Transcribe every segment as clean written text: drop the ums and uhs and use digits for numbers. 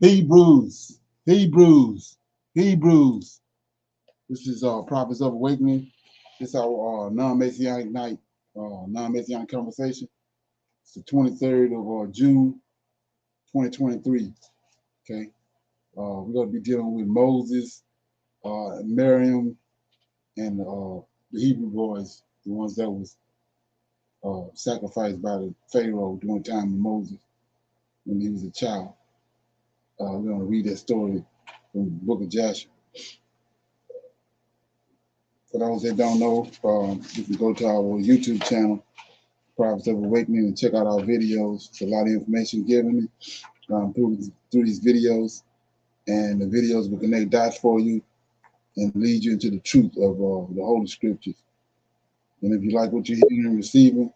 Hebrews, Hebrews, Hebrews. This is Prophets of Awakening. This is our non-Messianic night, non-Messianic conversation. It's the 23rd of June, 2023. Okay, we're going to be dealing with Moses, Miriam, and the Hebrew boys, the ones that was sacrificed by the Pharaoh during the time of Moses when he was a child. We're going to read that story from the book of Joshua. For those that don't know, you can go to our YouTube channel, Prophets of Awakening, and check out our videos. It's a lot of information given through these videos, and the videos will connect dots for you and lead you into the truth of the Holy Scriptures. And if you like what you're hearing and receiving,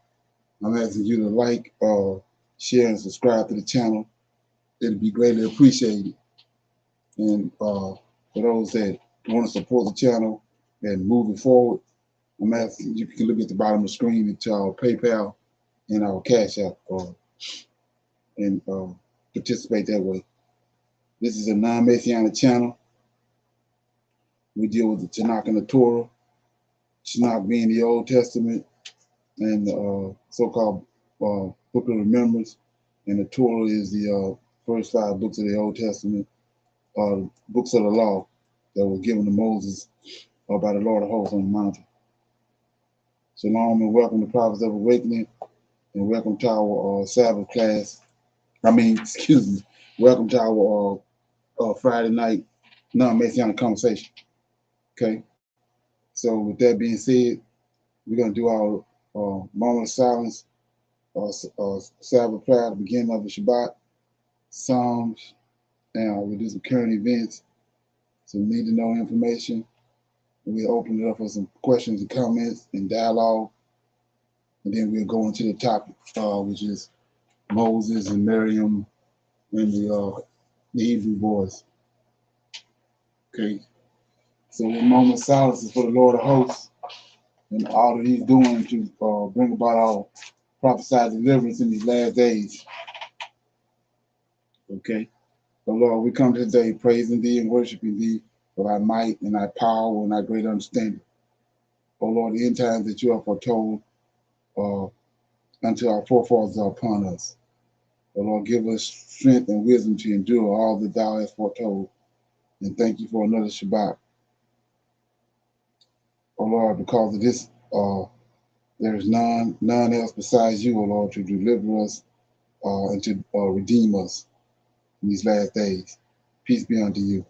I'm asking you to like, share, and subscribe to the channel. It'll be greatly appreciated. And for those that want to support the channel and move it forward, I'm asking you can look at the bottom of the screen into our PayPal and our Cash App and participate that way. This is a non-Messianic channel. We deal with the Tanakh and the Torah, Tanakh being the Old Testament and the so-called Book of Remembrance, and the Torah is the first 5 books of the Old Testament, books of the law that were given to Moses by the Lord of hosts on the mountain. Shalom and welcome to Prophets of Awakening, and welcome to our Sabbath class. Excuse me. Welcome to our Friday night non-Messianic conversation. Okay. So with that being said, we're gonna do our moment of silence, Sabbath prayer at the beginning of the Shabbat, Psalms, and we'll do some current events, some need to know information, and we'll open it up for some questions and comments and dialogue, and then we'll go into the topic, which is Moses and Miriam and the Hebrew boys. Okay, so the moment of silence is for the Lord of hosts and all that he's doing to bring about our prophesied deliverance in these last days. Okay, so Lord, we come today praising thee and worshiping thee for thy might and thy power and thy great understanding. Oh Lord, the end times that you have foretold uh, unto our forefathers are upon us. Oh Lord, give us strength and wisdom to endure all that thou hast foretold. And thank you for another Shabbat. Oh Lord, because of this, there is none else besides you, O Lord, to deliver us and to redeem us in these last days. Peace be unto you.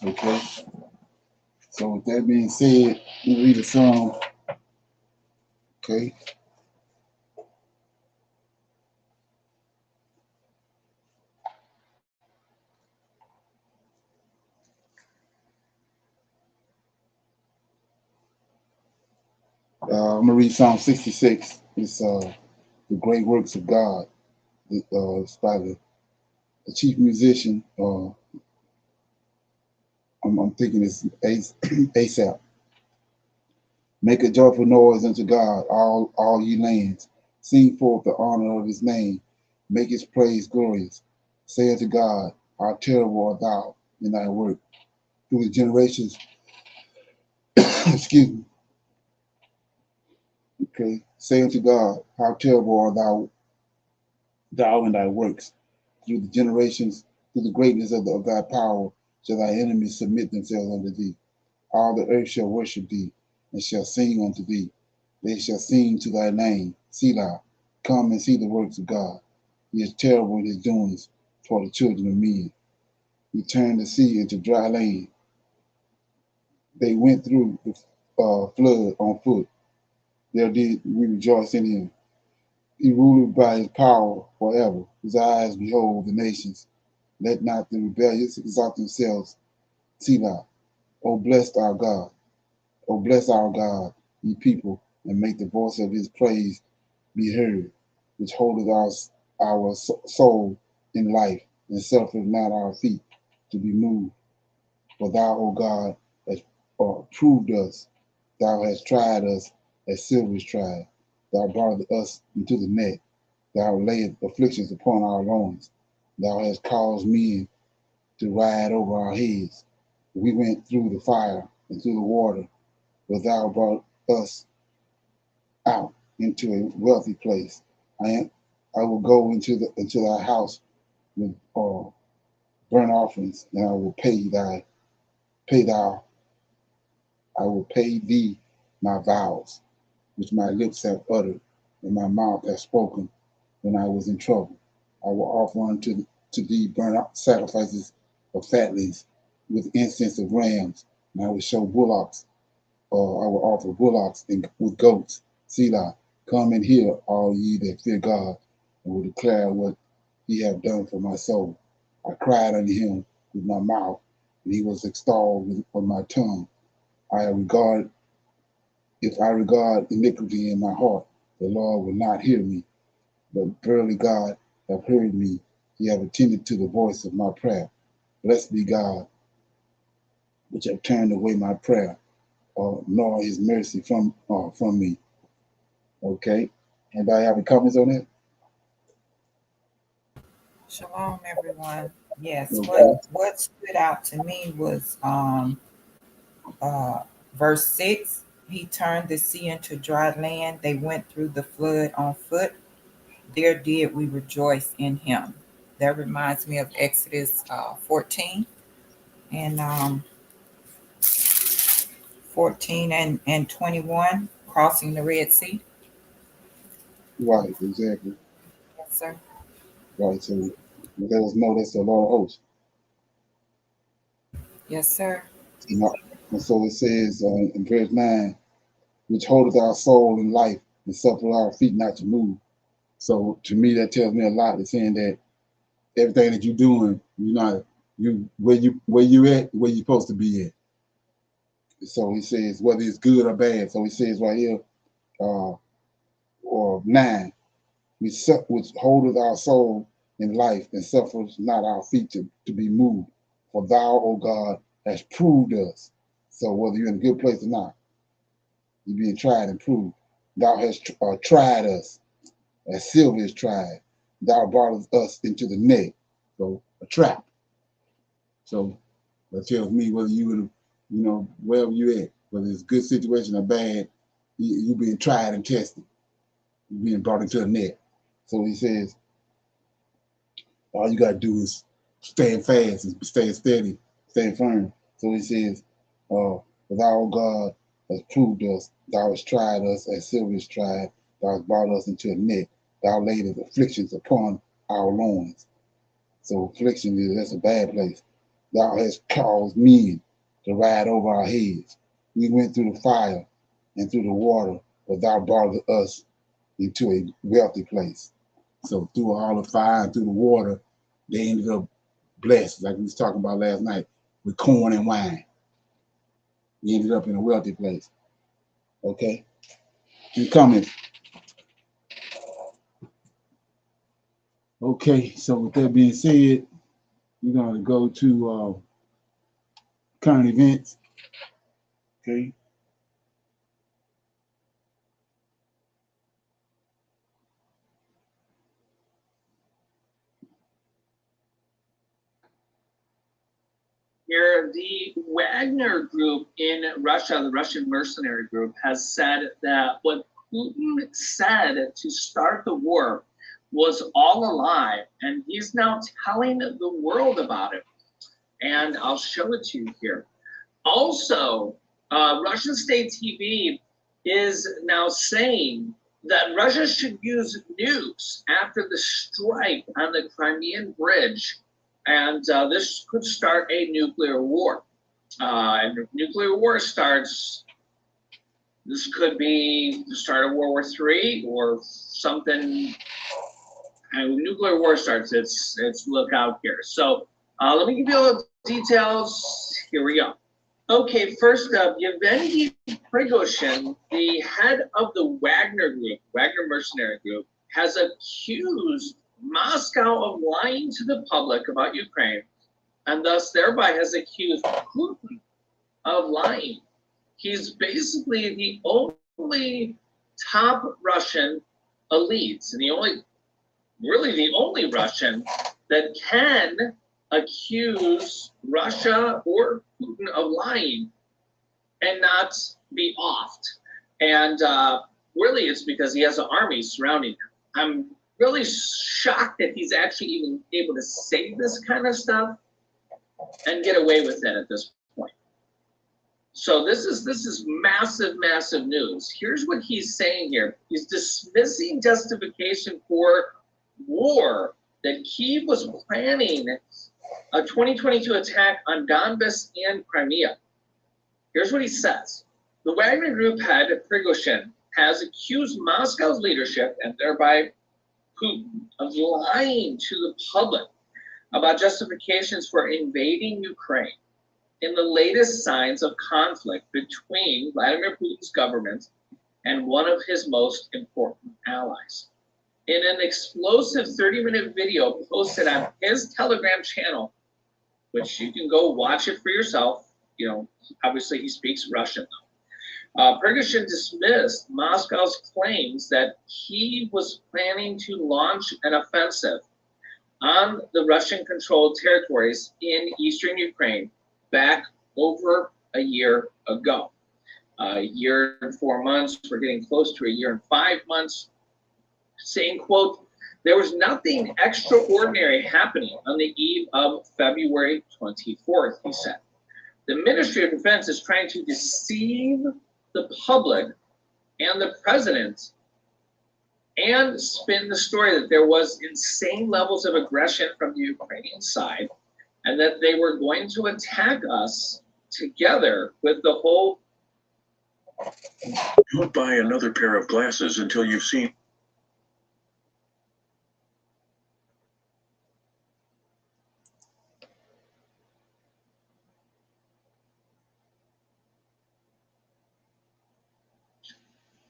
Okay. So with that being said, we read a psalm. Okay. I'm gonna read Psalm 66. It's the great works of God. It's by the chief musician. I'm thinking it's Asaph. Make a joyful noise unto God, all ye lands. Sing forth the honor of his name. Make his praise glorious. Say unto God, how terrible art thou in thy work. Through the generations, excuse me. Okay. Say unto God, how terrible art thou in thy works. Through the generations, through the greatness of thy power, shall thy enemies submit themselves unto thee. All the earth shall worship thee, and shall sing unto thee. They shall sing to thy name, Selah. Come and see the works of God. He is terrible in his doings toward the children of men. He turned the sea into dry land. They went through the flood on foot. There did we rejoice in him. He ruled by his power forever. His eyes behold the nations. Let not the rebellious exalt themselves. Selah. O bless our God. O bless our God, ye people, and make the voice of his praise be heard, which holdeth our soul in life, and suffereth not our feet to be moved. For thou, O God, hast proved us. Thou hast tried us as silver is tried. Thou brought us into the net. Thou layest afflictions upon our loins. Thou hast caused men to ride over our heads. We went through the fire and through the water, but thou brought us out into a wealthy place. I will go into thy house with burnt offerings, and pay thou I will pay thee my vows, which my lips have uttered, and my mouth has spoken when I was in trouble. I will offer unto to thee burnt sacrifices of fatlings with incense of rams, and I will show bullocks, or I will offer bullocks and with goats. Selah, come and hear, all ye that fear God, and will declare what he have done for my soul. I cried unto him with my mouth, and he was extolled with my tongue. I regard If I regard iniquity in my heart, the Lord will not hear me. But verily God have heard me. He have attended to the voice of my prayer. Blessed be God, which have turned away my prayer, nor his mercy from me. Okay. Anybody have any comments on that? Shalom, everyone. Yes, Okay. what stood out to me was uh, verse 6. He turned the sea into dry land. They went through the flood on foot. There did we rejoice in him. That reminds me of Exodus 14 and 14 and 21, crossing the Red Sea. Right, exactly. Yes, sir. Right. So let us know that's the Lord of hosts. Yes, sir. You know, and so it says in verse 9, which holdeth our soul in life and suffer our feet not to move. So to me, that tells me a lot. It's saying that everything that you're doing, where you at, where you supposed to be at. So he says whether it's good or bad. So he says right here, uh, or 9, which holdeth our soul in life and suffers not our feet to be moved. For thou, O God, has proved us. So whether you're in a good place or not, you're being tried and proved. Thou hast tried us as silver is tried. Thou brought us into the net, so a trap. So that tells me whether wherever you at, whether it's a good situation or bad, you being tried and tested. You're being brought into a net. So he says, all you gotta do is stand fast and stay steady, stand firm. So he says, for thou, God, has proved us, thou hast tried us as silver is tried, thou hast brought us into a net, thou laidest afflictions upon our loins. So affliction that's a bad place. Thou hast caused men to ride over our heads. We went through the fire and through the water, but thou brought us into a wealthy place. So through all the fire and through the water, they ended up blessed, like we was talking about last night, with corn and wine. We ended up in a wealthy place. Okay? Any comments? Okay, so with that being said, we're gonna go to current events. Okay. Here, the Wagner group in Russia, the Russian mercenary group, has said that what Putin said to start the war was all a lie, and he's now telling the world about it. And I'll show it to you here. Also, Russian state TV is now saying that Russia should use nukes after the strike on the Crimean Bridge, and this could start a nuclear war. And if nuclear war starts, this could be the start of World War III or something. And when nuclear war starts, it's look out here. So let me give you all the details. Here we go. Okay, first up, Yevgeny Prigozhin, the head of the Wagner Group, Wagner Mercenary Group, has accused Moscow of lying to the public about Ukraine, and thus thereby has accused Putin of lying. He's basically the only top Russian elites, and really the only Russian that can accuse Russia or Putin of lying and not be offed. And really, it's because he has an army surrounding him. I'm really shocked that he's actually even able to say this kind of stuff and get away with it at this point. So this is massive, massive news. Here's what he's saying here. He's dismissing justification for war that Kyiv was planning a 2022 attack on Donbas and Crimea. Here's what he says. The Wagner Group head, Prigozhin, has accused Moscow's leadership and thereby Putin of lying to the public about justifications for invading Ukraine in the latest signs of conflict between Vladimir Putin's government and one of his most important allies. In an explosive 30-minute video posted on his Telegram channel, which you can go watch it for yourself, you know, obviously he speaks Russian though. Prigozhin dismissed Moscow's claims that he was planning to launch an offensive on the Russian-controlled territories in eastern Ukraine back over a year ago. A year and 4 months, we're getting close to a year and 5 months, saying, quote, there was nothing extraordinary happening on the eve of February 24th, he said. The Ministry of Defense is trying to deceive the public and the president and spin the story that there was insane levels of aggression from the Ukrainian side and that they were going to attack us together with the whole. Don't buy another pair of glasses until you've seen.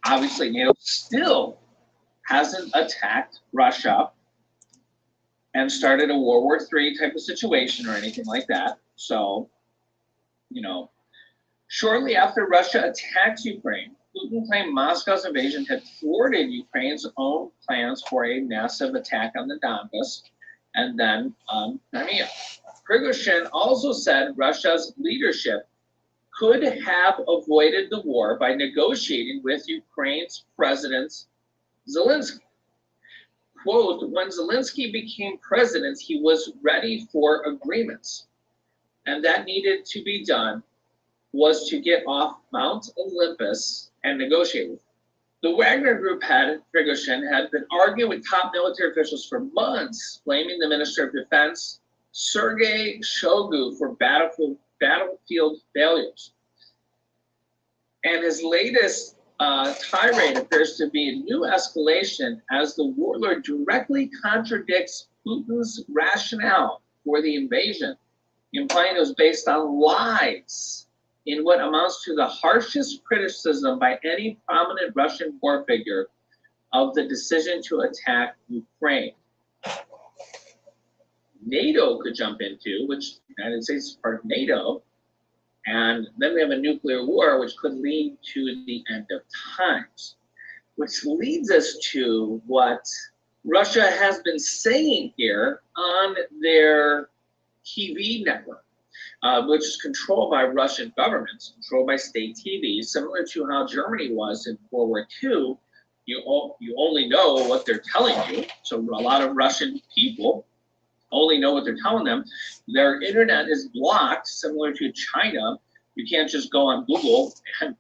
Obviously, NATO still hasn't attacked Russia and started a World War III type of situation or anything like that. So, you know, shortly after Russia attacked Ukraine, Putin claimed Moscow's invasion had thwarted Ukraine's own plans for a massive attack on the Donbas and then on Crimea. Prigozhin also said Russia's leadership could have avoided the war by negotiating with Ukraine's President Zelensky. Quote, when Zelensky became president, he was ready for agreements. And that needed to be done was to get off Mount Olympus and negotiate with him. The Wagner Group head, Prigozhin, had been arguing with top military officials for months, blaming the Minister of Defense, Sergei Shoigu, for battlefield failures. And his latest tirade appears to be a new escalation as the warlord directly contradicts Putin's rationale for the invasion, implying it was based on lies in what amounts to the harshest criticism by any prominent Russian war figure of the decision to attack Ukraine. NATO could jump into, which the United States is part of NATO, and then we have a nuclear war, which could lead to the end of times, which leads us to what Russia has been saying here on their TV network, which is controlled by Russian governments, controlled by state TV, similar to how Germany was in World War II. You only know what they're telling you. So a lot of Russian people only know what they're telling them. Their internet is blocked, similar to China. You can't just go on Google and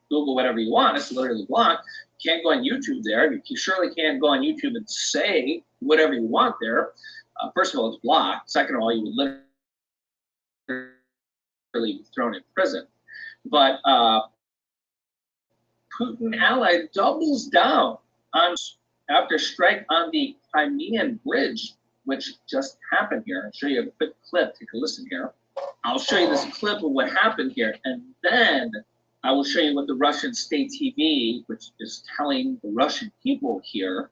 Google whatever you want. It's literally blocked. You can't go on YouTube there. You surely can't go on YouTube and say whatever you want there. First of all, it's blocked. Second of all, you would literally be thrown in prison. But Putin ally doubles down on after strike on the Crimean bridge, which just happened here. I'll show you a quick clip. Take a listen here. I'll show you this clip of what happened here, and then I will show you what the Russian state TV, which is telling the Russian people here,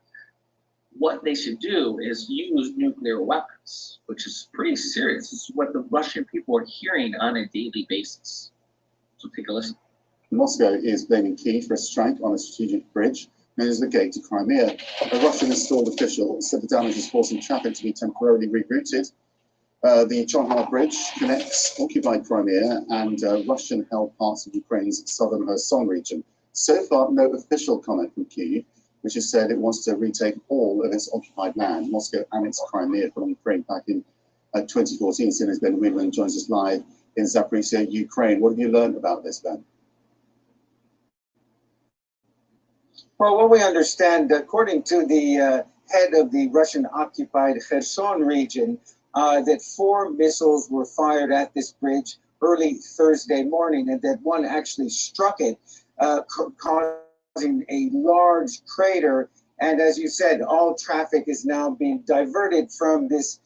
what they should do is use nuclear weapons, which is pretty serious. This is what the Russian people are hearing on a daily basis. So take a listen. Moscow is blaming Kyiv for a strike on a strategic bridge known as the Gate to Crimea. A Russian-installed official said the damage is forcing traffic to be temporarily rerouted. The Chonhar Bridge connects occupied Crimea and Russian-held parts of Ukraine's southern Kherson region. So far, no official comment from Kyiv, which has said it wants to retake all of its occupied land. Moscow annexed Crimea from Ukraine back in 2014. As Ben Whelan joins us live in Zaporizhzhia, Ukraine. What have you learned about this, Ben? Well, what we understand, according to the head of the Russian-occupied Kherson region, that 4 missiles were fired at this bridge early Thursday morning, and that one actually struck it, causing a large crater. And as you said, all traffic is now being diverted from this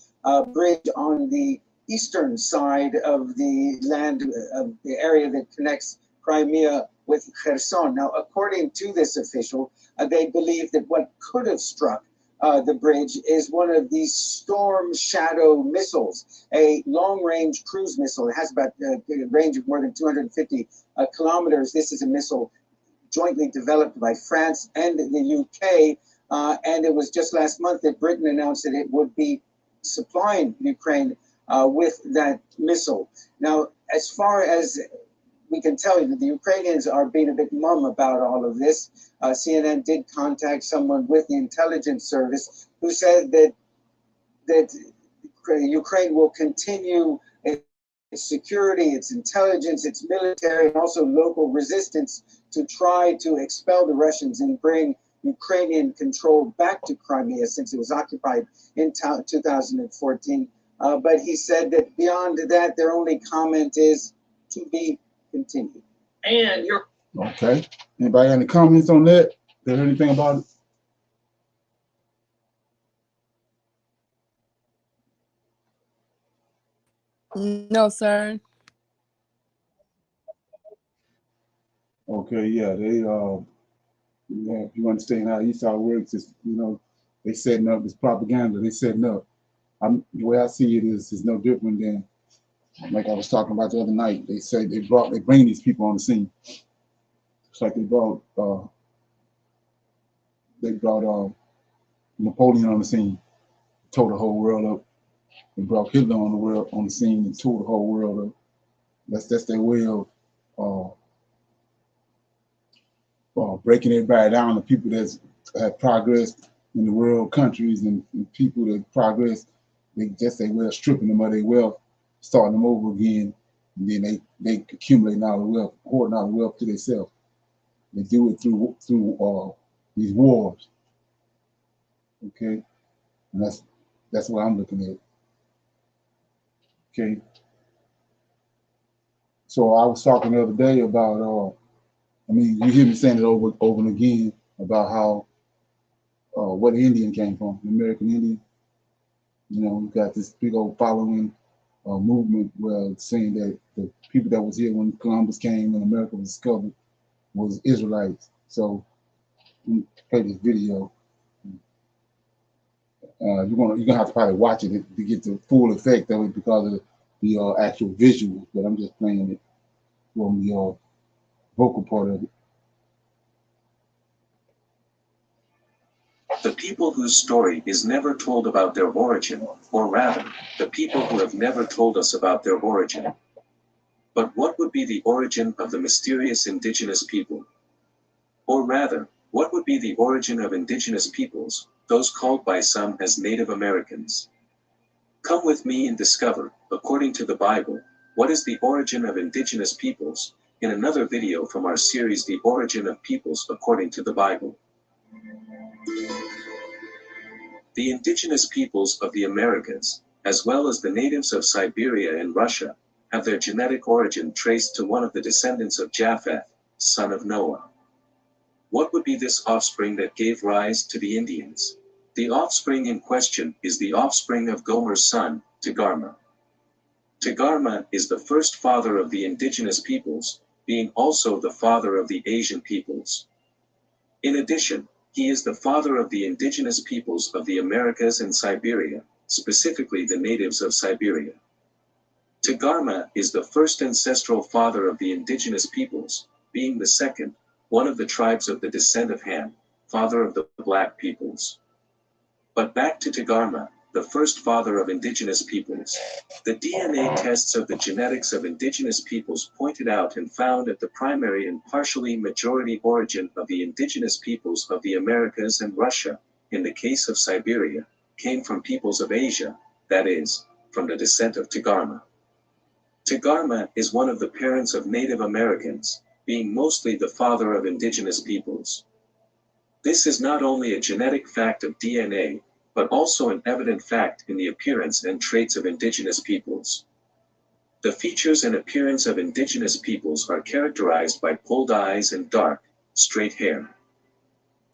bridge on the eastern side of the land, of the area that connects Crimea with Kherson. Now, according to this official, they believe that what could have struck the bridge is one of these Storm Shadow missiles, a long-range cruise missile. It has about a range of more than 250 kilometers. This is a missile jointly developed by France and the UK, and it was just last month that Britain announced that it would be supplying Ukraine with that missile. Now, as far as we can tell you, that the Ukrainians are being a bit mum about all of this. CNN did contact someone with the intelligence service who said that Ukraine will continue its security, its intelligence, its military, and also local resistance to try to expel the Russians and bring Ukrainian control back to Crimea, since it was occupied in 2014. But he said that beyond that, their only comment is to be continued. And you're Okay. Anybody got any comments on that? Did you hear anything about it? No, sir. Okay, yeah, they yeah, if you understand how Esau works, it's, you know, they setting up this propaganda, they setting up. The way I see it is no different than, like I was talking about the other night. They say they bring these people on the scene. It's like they brought Napoleon on the scene, tore the whole world up. They brought Hitler on the scene and tore the whole world up. That's their way of breaking everybody down. The people that have progressed in the world, countries and people that progress, they just say, well, stripping them of their wealth, starting them over again, and then they accumulate all the wealth, hoarding all the wealth to themselves. They do it through these wars. Okay, and that's what I'm looking at. Okay, so I was talking the other day about I mean, you hear me saying it over and again about how where the Indian came from, the American Indian. You know, we got this big old following movement where it's saying that the people that was here when Columbus came and America was discovered was Israelites. So we play this video. You're gonna have to probably watch it to get the full effect of it because of the actual visuals. But I'm just playing it from the vocal part of it. The people whose story is never told about their origin, or rather, the people who have never told us about their origin. But what would be the origin of the mysterious indigenous people? Or rather, what would be the origin of indigenous peoples, those called by some as Native Americans? Come with me and discover, according to the Bible, what is the origin of indigenous peoples, in another video from our series The Origin of Peoples According to the Bible. The indigenous peoples of the Americas, as well as the natives of Siberia and Russia, have their genetic origin traced to one of the descendants of Japheth, son of Noah. What would be this offspring that gave rise to the Indians? The offspring in question is the offspring of Gomer's son, Togarmah. Togarmah is the first father of the indigenous peoples, being also the father of the Asian peoples. In addition, he is the father of the indigenous peoples of the Americas and Siberia, specifically the natives of Siberia. Togarmah is the first ancestral father of the indigenous peoples, being the second, one of the tribes of the descent of Ham, father of the black peoples. But back to Togarmah, the first father of indigenous peoples. The DNA tests of the genetics of indigenous peoples pointed out and found that the primary and partially majority origin of the indigenous peoples of the Americas and Russia, in the case of Siberia, came from peoples of Asia, that is, from the descent of Tagarma. Tagarma is one of the parents of Native Americans, being mostly the father of indigenous peoples. This is not only a genetic fact of DNA, but also an evident fact in the appearance and traits of indigenous peoples. The features and appearance of indigenous peoples are characterized by pulled eyes and dark, straight hair.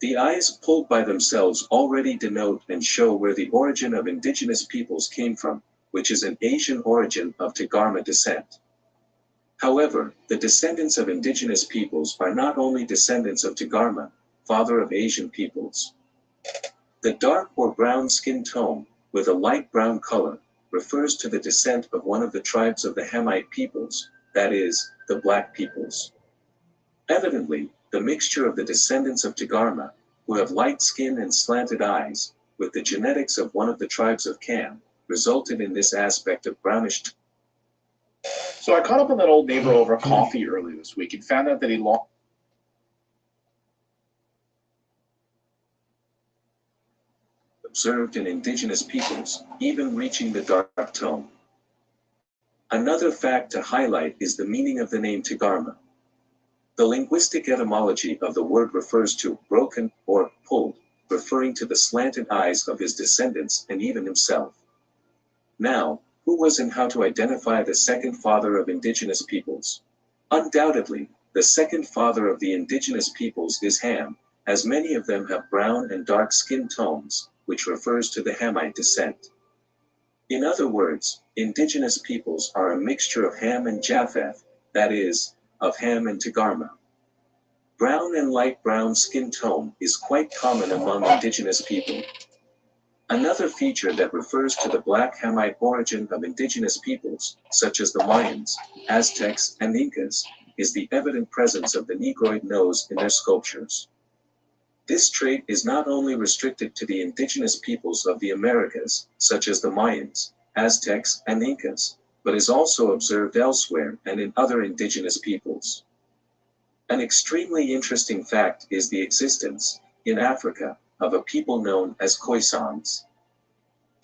The eyes pulled by themselves already denote and show where the origin of indigenous peoples came from, which is an Asian origin of Tagarma descent. However, the descendants of indigenous peoples are not only descendants of Tagarma, father of Asian peoples. The dark or brown skin tone, with a light brown color, refers to the descent of one of the tribes of the Hamite peoples, that is, the Black peoples. Evidently, the mixture of the descendants of Tagarma, who have light skin and slanted eyes, with the genetics of one of the tribes of Kam, resulted in this aspect of brownish. So I caught up with an old neighbor over coffee earlier this week and found out that he lost Observed in indigenous peoples, even reaching the dark tone. Another fact to highlight is the meaning of the name Tagarma. The linguistic etymology of the word refers to broken or pulled, referring to the slanted eyes of his descendants and even himself. Now, who was and how to identify the second father of indigenous peoples? Undoubtedly, the second father of the indigenous peoples is Ham, as many of them have brown and dark skin tones, which refers to the Hamite descent. In other words, indigenous peoples are a mixture of Ham and Japheth, that is, of Ham and Tagarma. Brown and light brown skin tone is quite common among indigenous people. Another feature that refers to the Black Hamite origin of indigenous peoples, such as the Mayans, Aztecs, and Incas, is the evident presence of the Negroid nose in their sculptures. This trait is not only restricted to the indigenous peoples of the Americas, such as the Mayans, Aztecs, and Incas, but is also observed elsewhere and in other indigenous peoples. An extremely interesting fact is the existence, in Africa, of a people known as Khoisans.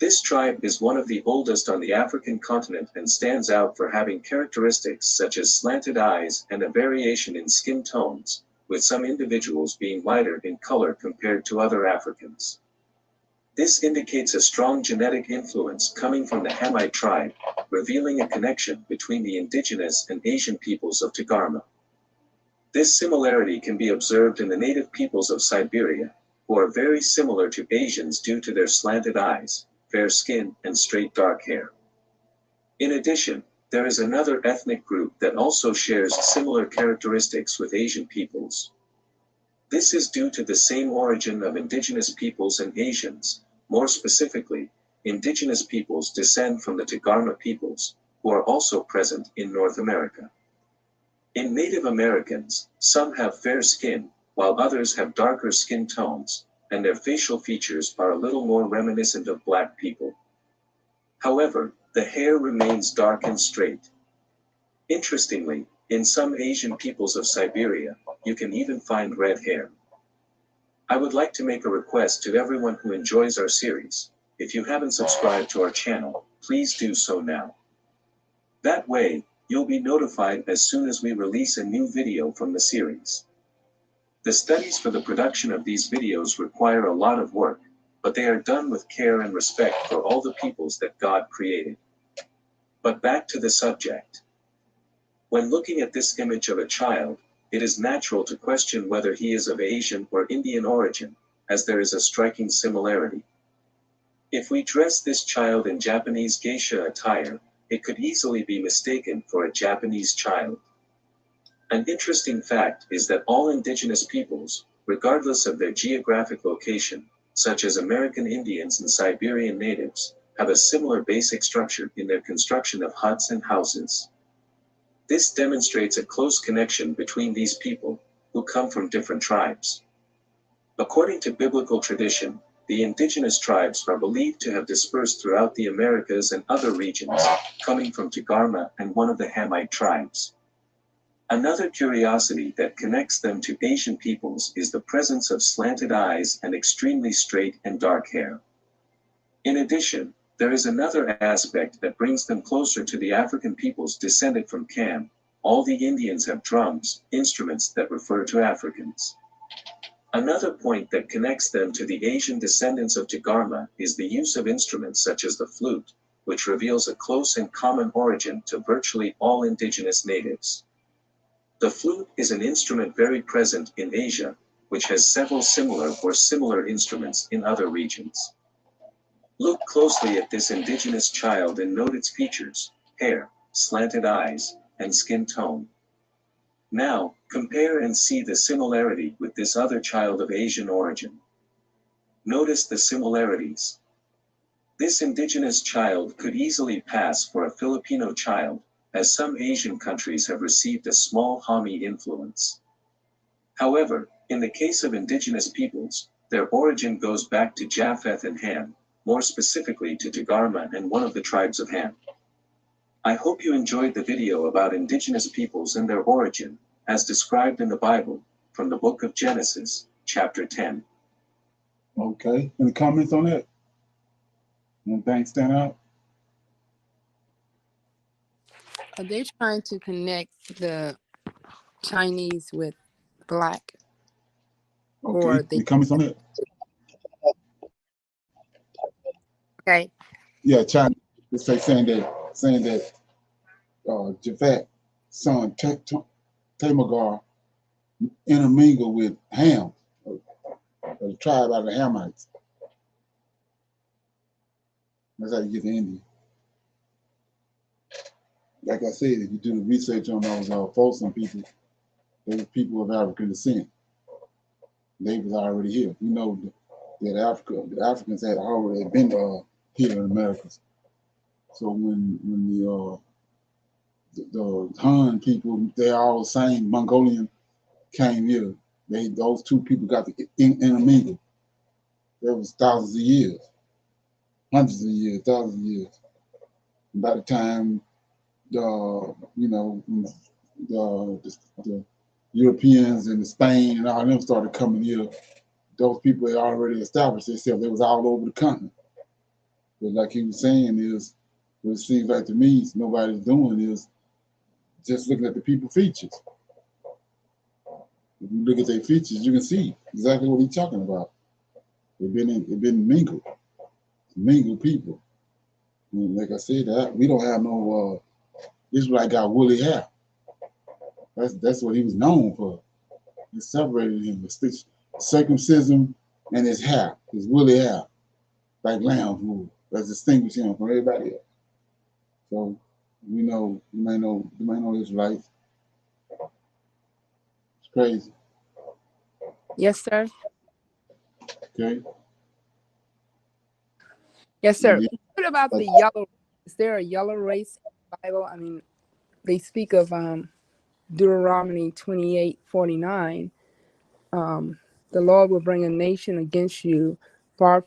This tribe is one of the oldest on the African continent and stands out for having characteristics such as slanted eyes and a variation in skin tones, with some individuals being lighter in color compared to other Africans. This indicates a strong genetic influence coming from the Hamite tribe, revealing a connection between the indigenous and Asian peoples of Tagarma. This similarity can be observed in the native peoples of Siberia, who are very similar to Asians due to their slanted eyes, fair skin, and straight dark hair. In addition, there is another ethnic group that also shares similar characteristics with Asian peoples. This is due to the same origin of indigenous peoples and Asians. More specifically, indigenous peoples descend from the Tagarma peoples, who are also present in North America. In Native Americans, some have fair skin, while others have darker skin tones, and their facial features are a little more reminiscent of Black people. However, the hair remains dark and straight. Interestingly, in some Asian peoples of Siberia, you can even find red hair. I would like to make a request to everyone who enjoys our series. If you haven't subscribed to our channel, please do so now. That way, you'll be notified as soon as we release a new video from the series. The studies for the production of these videos require a lot of work, but they are done with care and respect for all the peoples that God created. But back to the subject. When looking at this image of a child, it is natural to question whether he is of Asian or Indian origin, as there is a striking similarity. If we dress this child in Japanese geisha attire, it could easily be mistaken for a Japanese child. An interesting fact is that all indigenous peoples, regardless of their geographic location, such as American Indians and Siberian natives, have a similar basic structure in their construction of huts and houses. This demonstrates a close connection between these people, who come from different tribes. According to biblical tradition, The indigenous tribes are believed to have dispersed throughout the Americas and other regions, coming from Togarmah and one of the Hamite tribes. Another curiosity that connects them to Asian peoples is the presence of slanted eyes and extremely straight and dark hair. In addition, there is another aspect that brings them closer to the African peoples descended from Cam. All the Indians have drums, instruments that refer to Africans. Another point that connects them to the Asian descendants of Togarmah is the use of instruments such as the flute, which reveals a close and common origin to virtually all indigenous natives. The flute is an instrument very present in Asia, which has several similar instruments in other regions. Look closely at this indigenous child and note its features: hair, slanted eyes, and skin tone. Now, compare and see the similarity with this other child of Asian origin. Notice the similarities. This indigenous child could easily pass for a Filipino child, as some Asian countries have received a small Hami influence. However, in the case of indigenous peoples, their origin goes back to Japheth and Ham, more specifically to Togarmah and one of the tribes of Ham. I hope you enjoyed the video about indigenous peoples and their origin, as described in the Bible, from the book of Genesis, chapter 10. Okay. Any comments on that? Anything stand out? Are they trying to connect the Chinese with black? Or Okay. Any comments on that? Okay. Yeah, China. It's like saying that Japhet son Tamagar intermingled with Ham, a tribe out of the Hamites. That's how you get to India. Like I said, if you do the research on those Folsom people, they were people of African descent. They was already here. We know that the Africans had already been here in America. So when the Han people, they all the same Mongolian, came here, those two people got to intermingle. There was thousands of years, hundreds of years, thousands of years. And by the time the Europeans and the Spain and all of them started coming here, those people had already established themselves. They was all over the continent. But like he was saying is, what it seems like to me nobody's doing is just looking at the people features. If you look at their features, you can see exactly what he's talking about. They've been mingled people. And like I said, we don't have no Israelite got woolly hair. That's what he was known for. He separated him with circumcision and his hair, his woolly hair, like lamb's wool. That distinguished him from everybody else. So you may know Israelites. It's crazy. Yes, sir. Okay. Yes, sir. Yeah. What about the yellow? Is there a yellow race in the Bible? I mean, they speak of Deuteronomy 28:49. The Lord will bring a nation against you far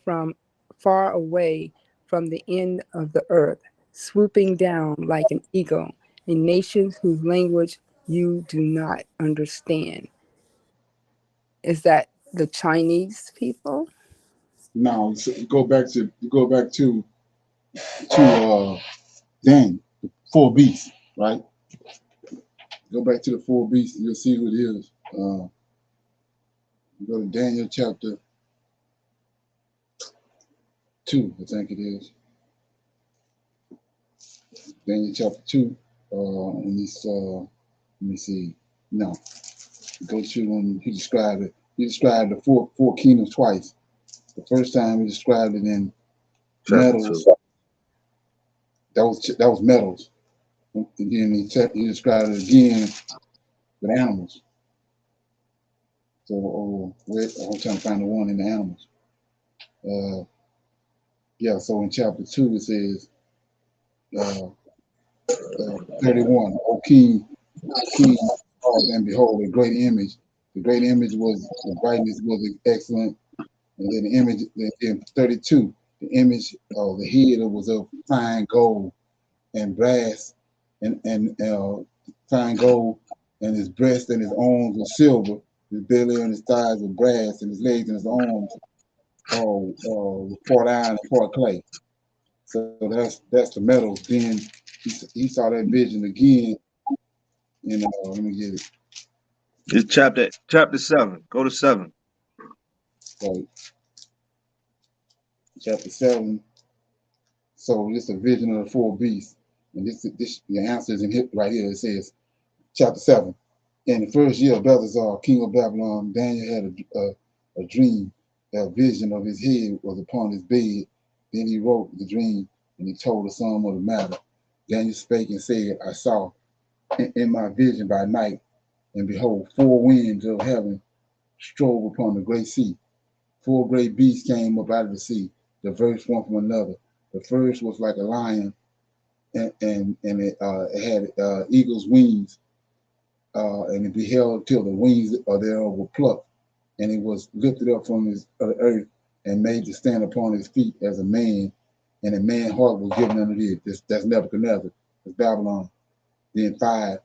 away from the end of the earth, swooping down like an eagle, a nation whose language you do not understand. Is that the Chinese people? No, so go back to Daniel, the four beasts, right? Go back to the four beasts, you'll see who it is. Go to Daniel chapter 2, I think it is. Daniel chapter 2, and it's, let me see. No, go to when he described it. He described the four kingdoms twice. The first time he described it in metals. That was metals. And then he described it again with animals. So I'm trying to find the one in the animals. Yeah, so in chapter 2 it says 31, O King, and behold, a great image. The great image was, the brightness was excellent, And then the image in 32, the image of the head was of fine gold and brass, and fine gold, and his breast and his arms were silver, his belly and his thighs were brass, and his legs and his arms were part iron and part clay. So that's the metals. Then he saw that vision again, and let me get it. It's chapter 7. Go to 7. So chapter 7. So it's a vision of the four beasts, and this the answer is in here, right here. It says chapter 7. In the first year of Belshazzar, king of Babylon, Daniel had a dream. A vision of his head was upon his bed. Then he wrote the dream, and he told the sum of the matter. Daniel spake and said, I saw in my vision by night, and behold, four winds of heaven strove upon the great sea. Four great beasts came up out of the sea, diverse one from another. The first was like a lion, and it had eagle's wings, and it beheld till the wings thereof were plucked, and it was lifted up from the earth and made to stand upon his feet as a man, and a man's heart was given unto it. That's Nebuchadnezzar, that's Babylon. Then 5,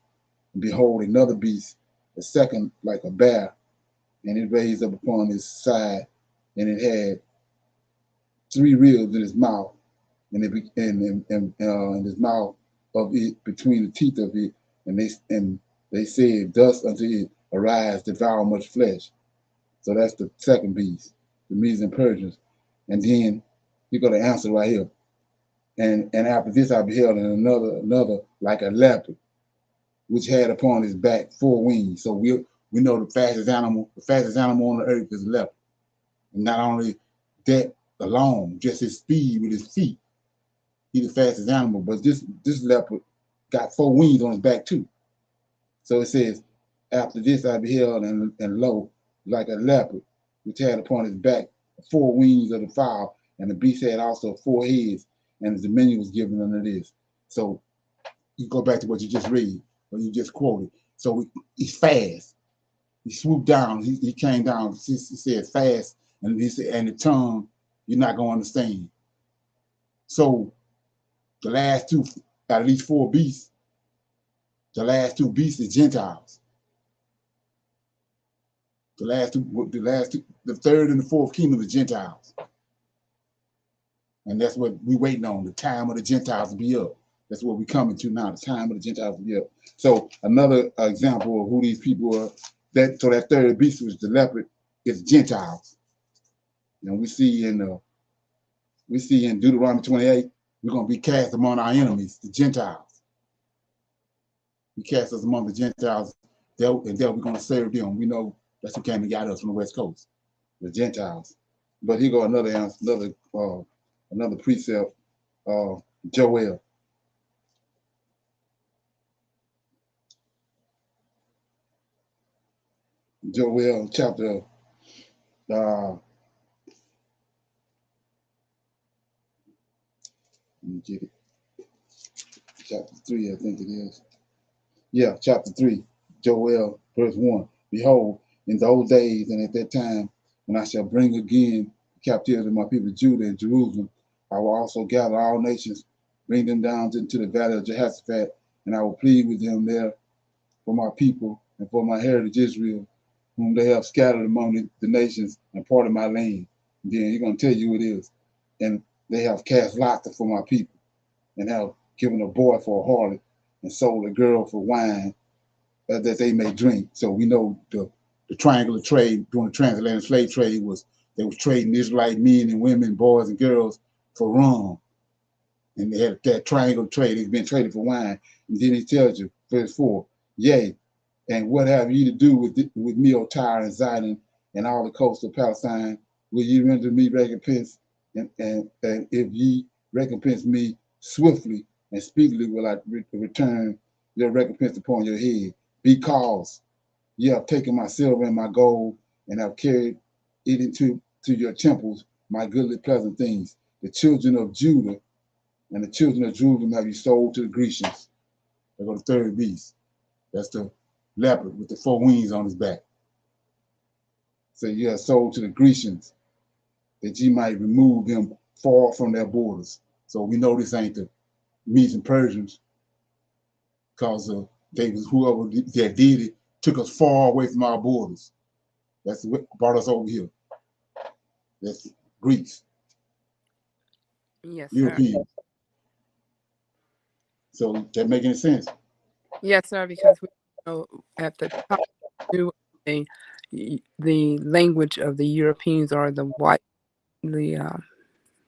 and behold, another beast, the second like a bear, and it raised up upon his side, and it had 3 ribs in his mouth, and in his mouth of it, between the teeth of it, and they said, thus unto it, arise, devour much flesh. So that's the second beast, the Medes and Persians. And then you got to answer right here. And after this I beheld another like a leopard, which had upon his back 4 wings. So we know the fastest animal on the earth is a leopard. And not only that alone, just his speed with his feet, he's the fastest animal. But this leopard got 4 wings on his back too. So it says, after this I beheld, and lo, like a leopard, which had upon his back 4 wings of the fowl, and the beast had also 4 heads, and his dominion was given unto this. So you go back to what you just read, what you just quoted. So he's fast. He swooped down. He came down. He said fast, and he said, and the tongue you're not going to understand. So the last 2, at least 4 beasts, the last 2 beasts is Gentiles. The third and the fourth kingdom is Gentiles. And that's what we waiting on, the time of the Gentiles to be up. That's what we're coming to now, the time of the Gentiles to be up. So another example of who these people are, that third beast, which is the leopard, is Gentiles. And we see in Deuteronomy 28, we're going to be cast among our enemies, the Gentiles. We cast us among the Gentiles, and then we're going to serve them. We know that's who came and got us from the West Coast, the Gentiles. But here go another precept, Joel. Joel chapter let me get it. Chapter 3, I think it is. Yeah, chapter 3, Joel, verse 1. Behold, in those days and at that time, when I shall bring again captivity of my people Judah and Jerusalem, I will also gather all nations, bring them down into the valley of Jehoshaphat, and I will plead with them there for my people and for my heritage Israel, whom they have scattered among the nations and part of my land. And then he's going to tell you who it is. And they have cast lots for my people, and have given a boy for a harlot, and sold a girl for wine, that they may drink. So we know the triangular trade during the transatlantic slave trade was they was trading Israelite men and women, boys and girls for rum. And they had that triangular trade. It's been traded for wine. And then he tells you, verse 4, yea, and what have ye to do with me, O Tyre and Zidon, and all the coast of Palestine? Will ye render me recompense? And if ye recompense me swiftly and speedily, will I return your recompense upon your head. Because ye have taken my silver and my gold, and have carried it into your temples, my goodly pleasant things. The children of Judah and the children of Jerusalem have you sold to the Grecians. They go the third beast. That's the leopard with the 4 wings on his back. So you have sold to the Grecians. that you might remove them far from their borders. So we know this ain't the Medes and Persians, because they was whoever that did it took us far away from our borders. That's what brought us over here. That's Greeks, Yes, sir. Europeans. So that make any sense? Yes, sir, because we know at the time knew the language of the Europeans or the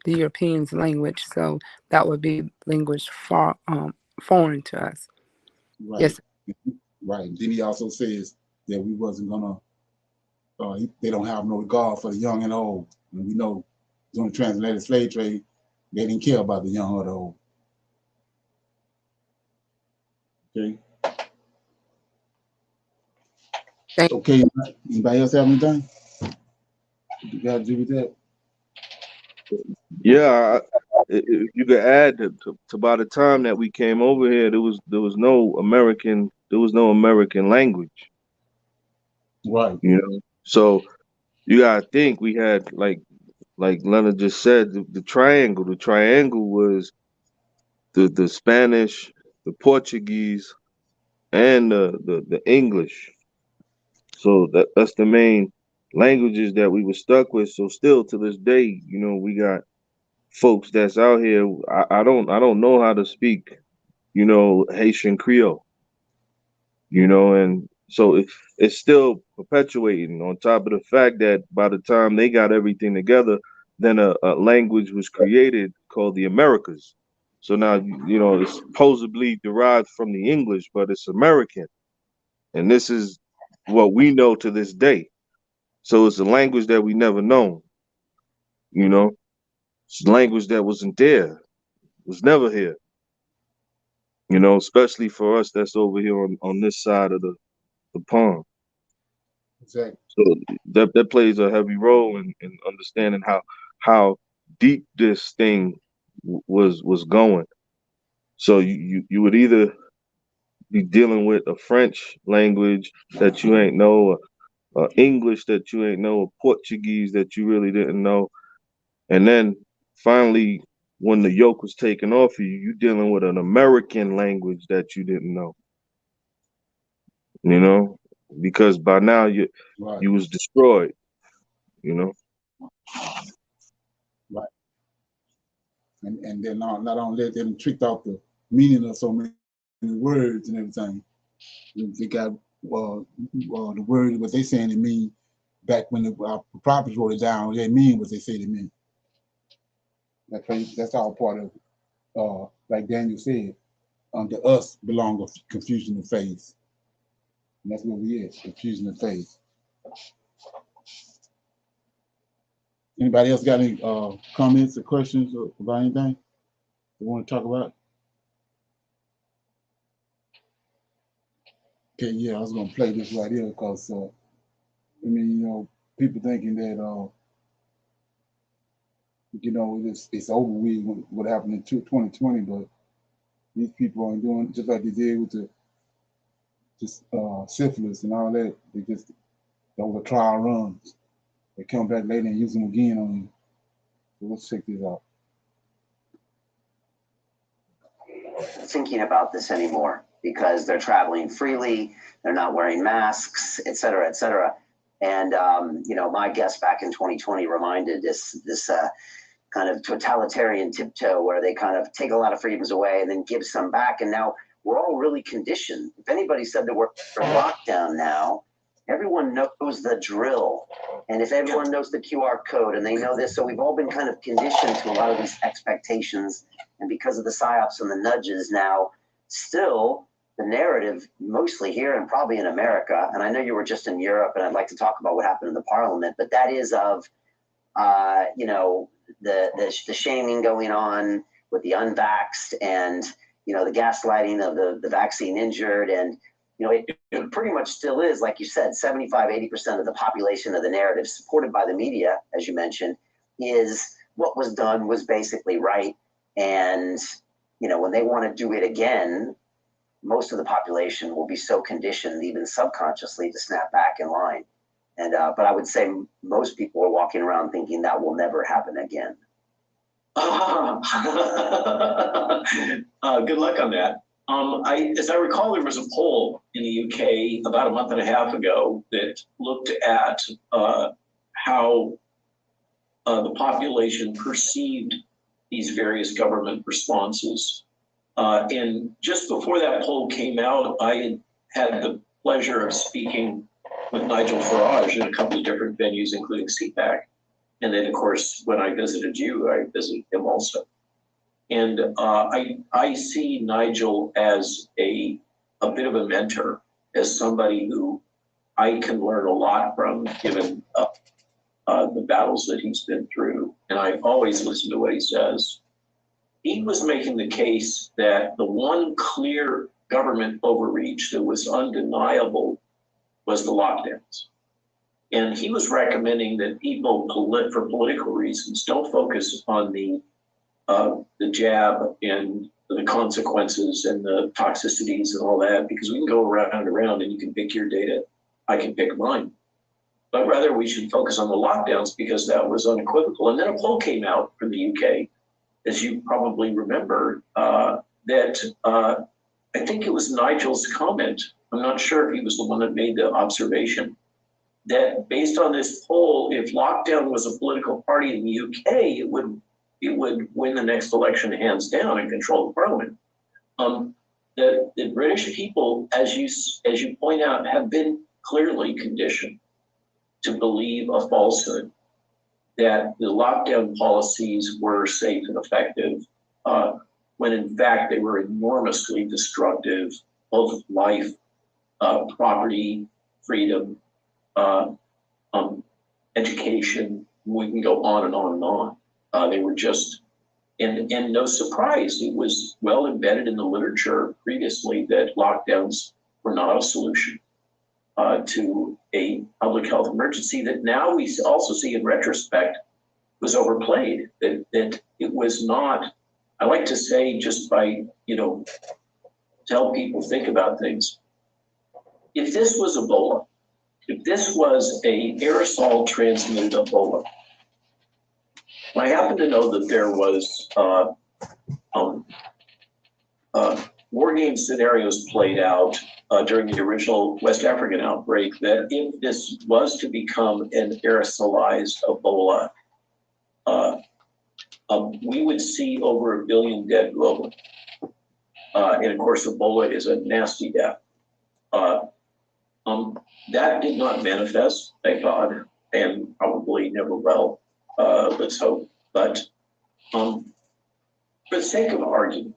Europeans' language, so that would be language foreign to us. Right. Yes. Right. Then he also says that we wasn't gonna. They don't have no regard for the young and old, and we know during the transatlantic slave trade, they didn't care about the young or the old. Okay. Okay. Anybody else have anything you got to do with that? Yeah, if you could add to by the time that we came over here, there was no American language. Right. You know, so you gotta think we had like Leonard just said, the triangle. The triangle was the Spanish, the Portuguese, and the English. So that's the main languages that we were stuck with. So still to this day, you know, we got folks that's out here. I don't know how to speak, you know, Haitian Creole, you know, and so it's still perpetuating on top of the fact that by the time they got everything together, then a language was created called the Americas. So now, you know, it's supposedly derived from the English, but it's American. And this is what we know to this day. So it's a language that we never known, you know. It's a language that wasn't there, was never here, you know, especially for us that's over here on this side of the pond. Exactly. So that plays a heavy role in understanding how deep this thing was going. So you would either be dealing with a French language that you ain't know, English that you ain't know, Portuguese that you really didn't know, and then finally, when the yoke was taken off of you, you dealing with an American language that you didn't know. You know, because by now you was destroyed. You know. Right. And then not only that, they tricked out the meaning of so many words and everything. They got the word, what they saying it mean back when the prophets wrote it down, they mean what they say they mean. That's all part of like Daniel said, unto us belong a confusion of faith. And that's what we is, confusion of faith. Anybody else got any comments or questions about anything they want to talk about? Okay, yeah, I was gonna play this right here because I mean, you know, people thinking that you know, it's over with what happened in 2020, but these people aren't doing just like they did with the syphilis and all that. Those are trial runs. They come back later and use them again on you. So let's check this out. Thinking about this anymore because they're traveling freely, they're not wearing masks, et cetera, et cetera. And you know, my guest back in 2020 reminded this kind of totalitarian tiptoe where they kind of take a lot of freedoms away and then give some back. And now we're all really conditioned. If anybody said that we're in lockdown now, everyone knows the drill. And if everyone knows the QR code and they know this, so we've all been kind of conditioned to a lot of these expectations. And because of the psyops and the nudges now, still the narrative, mostly here and probably in America, and I know you were just in Europe and I'd like to talk about what happened in the parliament, but that is of, you know, the shaming going on with the unvaxxed and, you know, the gaslighting of the vaccine injured. And, you know, it pretty much still is, like you said, 75, 80% of the population of the narrative supported by the media, as you mentioned, is what was done was basically right. And, you know, when they want to do it again, most of the population will be so conditioned, even subconsciously, to snap back in line. And but I would say most people are walking around thinking that will never happen again. Good luck on that. As I recall, there was a poll in the UK about a month and a half ago that looked at how the population perceived these various government responses. And just before that poll came out, I had the pleasure of speaking with Nigel Farage in a couple of different venues, including CPAC. And then, of course, when I visited you, I visited him also. And I see Nigel as a bit of a mentor, as somebody who I can learn a lot from, given the battles that he's been through. And I always listen to what he says. He was making the case that the one clear government overreach that was undeniable was the lockdowns. And he was recommending that people, for political reasons, don't focus on the jab and the consequences and the toxicities and all that, because we can go around and around and you can pick your data, I can pick mine. But rather we should focus on the lockdowns because that was unequivocal. And then a poll came out from the UK, as you probably remember, that I think it was Nigel's comment. I'm not sure if he was the one that made the observation that based on this poll, if lockdown was a political party in the UK, it would win the next election hands down and control the parliament. The British people, as you point out, have been clearly conditioned to believe a falsehood, that the lockdown policies were safe and effective, when in fact they were enormously destructive, both of life, property, freedom, education. We can go on and on and on. They were just, and no surprise, it was well embedded in the literature previously that lockdowns were not a solution to a public health emergency that now we also see in retrospect was overplayed, that it was not. I like to say, just by, tell people, think about things. If this was Ebola, if this was a aerosol transmitted Ebola, I happen to know that there was war game scenarios played out during the original West African outbreak, that if this was to become an aerosolized Ebola, we would see over 1 billion dead globally. And of course, Ebola is a nasty death. That did not manifest, thank God, and probably never will. Let's hope. But for the sake of argument,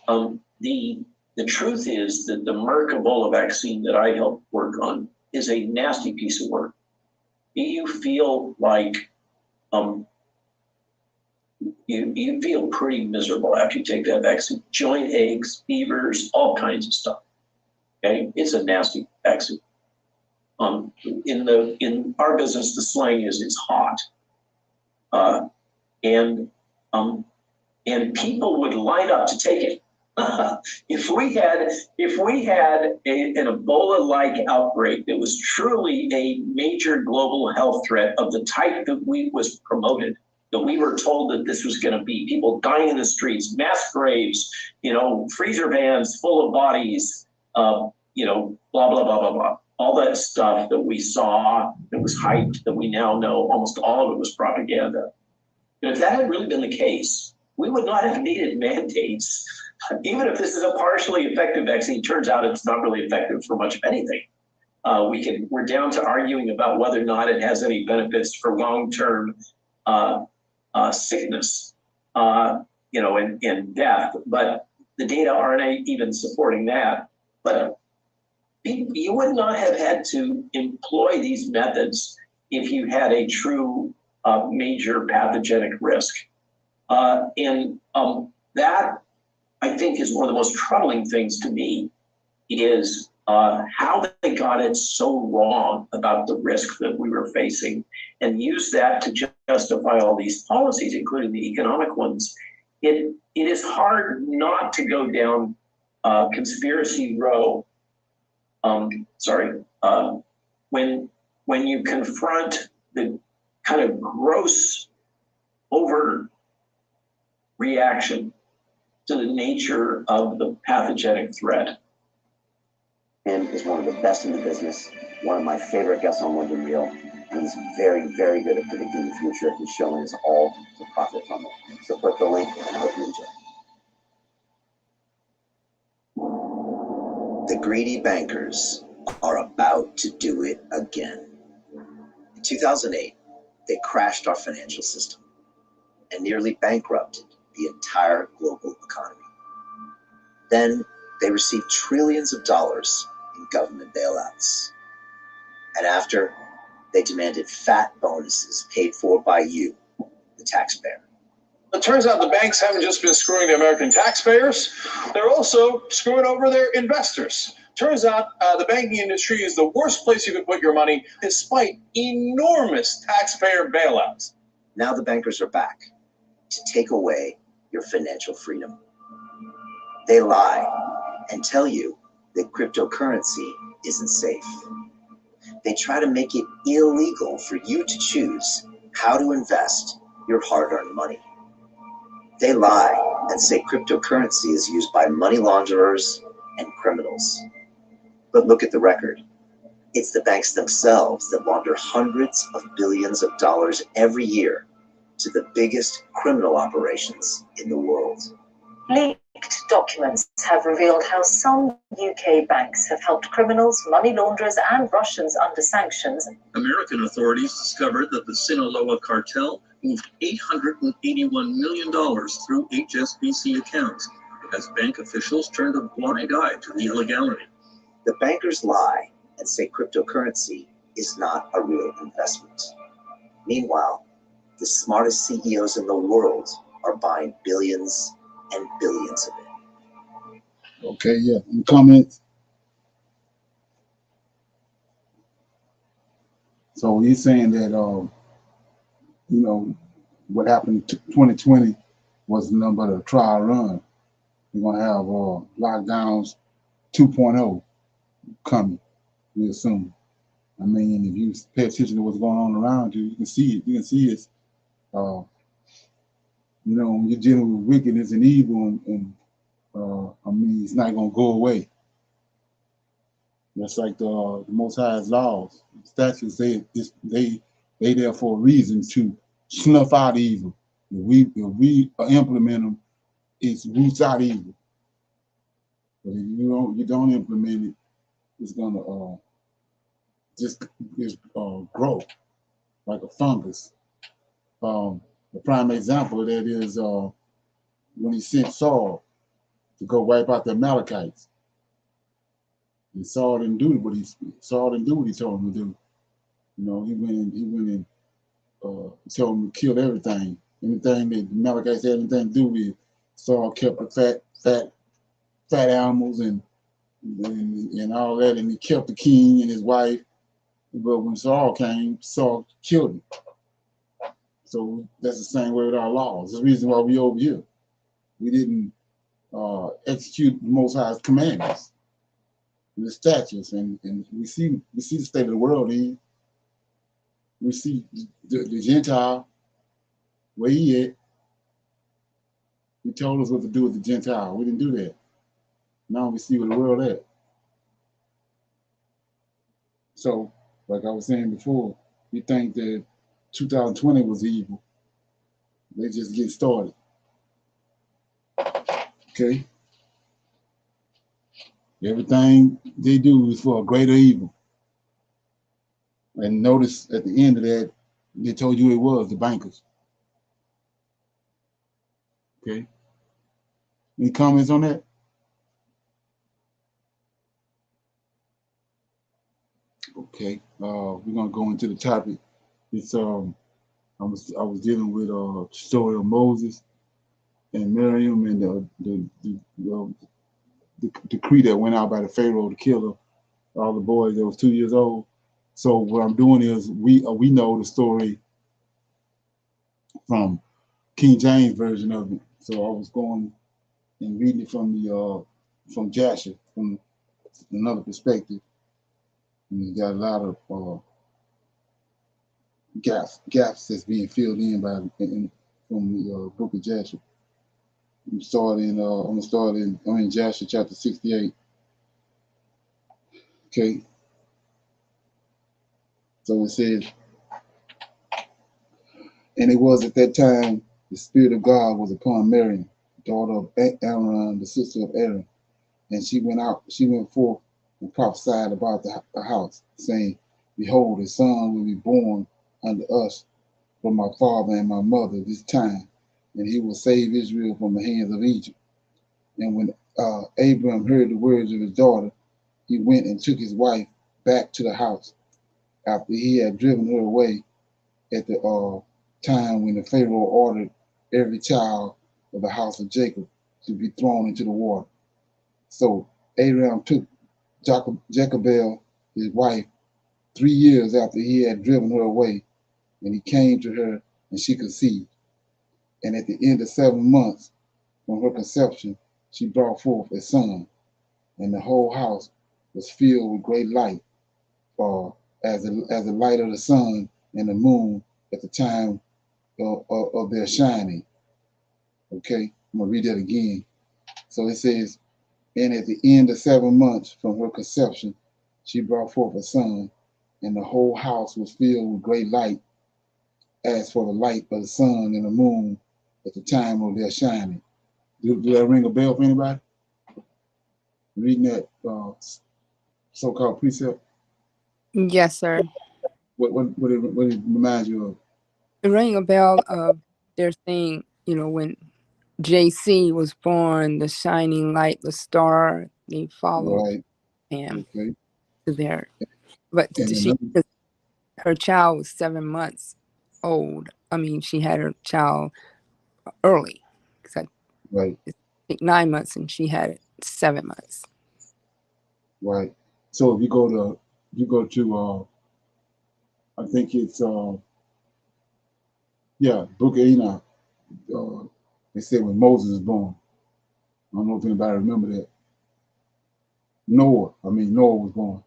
the truth is that the Merck Ebola vaccine that I helped work on is a nasty piece of work. You feel like you feel pretty miserable after you take that vaccine. Joint aches, fevers, all kinds of stuff. Okay, it's a nasty vaccine. In our business, the slang is it's hot, and people would line up to take it. If we had an Ebola-like outbreak that was truly a major global health threat of the type that was promoted, that we were told that this was going to be, people dying in the streets, mass graves, freezer vans full of bodies, blah, blah, blah, blah, blah. All that stuff that we saw, that was hyped, that we now know almost all of it was propaganda. And if that had really been the case, we would not have needed mandates. Even if this is a partially effective vaccine, turns out it's not really effective for much of anything. We're down to arguing about whether or not it has any benefits for long-term sickness, and death. But the data aren't even supporting that. But you would not have had to employ these methods if you had a true major pathogenic risk. That, I think, is one of the most troubling things to me, is how they got it so wrong about the risk that we were facing and use that to justify all these policies, including the economic ones. It is hard not to go down conspiracy row. when you confront the kind of gross overreaction to the nature of the pathogenic threat. Tim is one of the best in the business, one of my favorite guests on Live and Real, and he's very, very good at predicting the future. He's showing us all to profit from it. So click the link and I hope you enjoy. The greedy bankers are about to do it again. In 2008, they crashed our financial system and nearly bankrupted the entire global economy. Then they received trillions of dollars in government bailouts. And after, they demanded fat bonuses paid for by you, the taxpayer. It turns out the banks haven't just been screwing the American taxpayers, they're also screwing over their investors. Turns out the banking industry is the worst place you could put your money, despite enormous taxpayer bailouts. Now the bankers are back to take away your financial freedom. They lie and tell you that cryptocurrency isn't safe. They try to make it illegal for you to choose how to invest your hard-earned money. They lie and say cryptocurrency is used by money launderers and criminals. But look at the record. It's the banks themselves that launder hundreds of billions of dollars every year to the biggest criminal operations in the world. Leaked documents have revealed how some UK banks have helped criminals, money launderers, and Russians under sanctions. American authorities discovered that the Sinaloa cartel moved $881 million through HSBC accounts as bank officials turned a blind eye to the illegality. The bankers lie and say cryptocurrency is not a real investment. Meanwhile, the smartest CEOs in the world are buying billions and billions of it. Okay, yeah. Any comments? So he's saying that, you know, what happened in 2020 was nothing but a trial run. We're going to have lockdowns 2.0 coming, we assume. I mean, if you pay attention to what's going on around you, you can see it. You can see it's, you know, when you're dealing with wickedness and evil, and I mean, it's not going to go away. That's like the Most High's laws, statutes. They there for a reason to snuff out evil. If we implement them, it roots out evil. But if you don't implement it, it's gonna just grow like a fungus. The prime example of that is when he sent Saul to go wipe out the Amalekites. And Saul didn't do what he told him to do. You know, he went and told him to kill everything. Anything that the Amalekites had anything to do with. Saul kept the fat animals and all that, and he kept the king and his wife. But when Saul came, Saul killed him. So that's the same way with our laws. That's the reason why we over here. We didn't execute the Most High's commandments, the statutes, and we see the state of the world in. We see the Gentile where he at. He told us what to do with the Gentile. We didn't do that. Now we see where the world at. So, like I was saying before, you think that 2020 was evil. They just get started. Okay? Everything they do is for a greater evil. And notice at the end of that, they told you it was the bankers. Okay? Any comments on that? Okay, we're gonna go into the topic. It's I was dealing with the story of Moses and Miriam and the decree that went out by the Pharaoh to kill all the boys that was 2 years old. So what I'm doing is we know the story from King James version of it. So I was going and reading it from Jasher, from another perspective. And you got a lot of gaps that's being filled in from the book of Joshua. I'm in Joshua chapter 68. Okay, so it says, and it was at that time the Spirit of God was upon Miriam, daughter of Aaron, the sister of Aaron. And she went forth and prophesied about the house, saying, Behold, a son will be born unto us from my father and my mother this time, and he will save Israel from the hands of Egypt. And when Abram heard the words of his daughter, he went and took his wife back to the house after he had driven her away at the time when the Pharaoh ordered every child of the house of Jacob to be thrown into the water. So Aram took Jezebel, his wife, 3 years after he had driven her away, and he came to her, and she conceived. And at the end of 7 months from her conception, she brought forth a son, and the whole house was filled with great light, as the light of the sun and the moon at the time of their shining. Okay, I'm gonna read that again. So it says, and at the end of 7 months from her conception, she brought forth a son, and the whole house was filled with great light, as for the light of the sun and the moon at the time of their shining. Do that ring a bell for anybody? Reading that so-called precept? Yes, sir. What it reminds you of? It rang a bell of their saying, when JC was born, the shining light, the star, they followed him Okay. to there. But And her child was 7 months old. I mean, she had her child early. Right. It took 9 months and she had it 7 months. Right. So if you go to I think it's Book of Enoch. They said when Moses was born. I don't know if anybody remember that. Noah was born.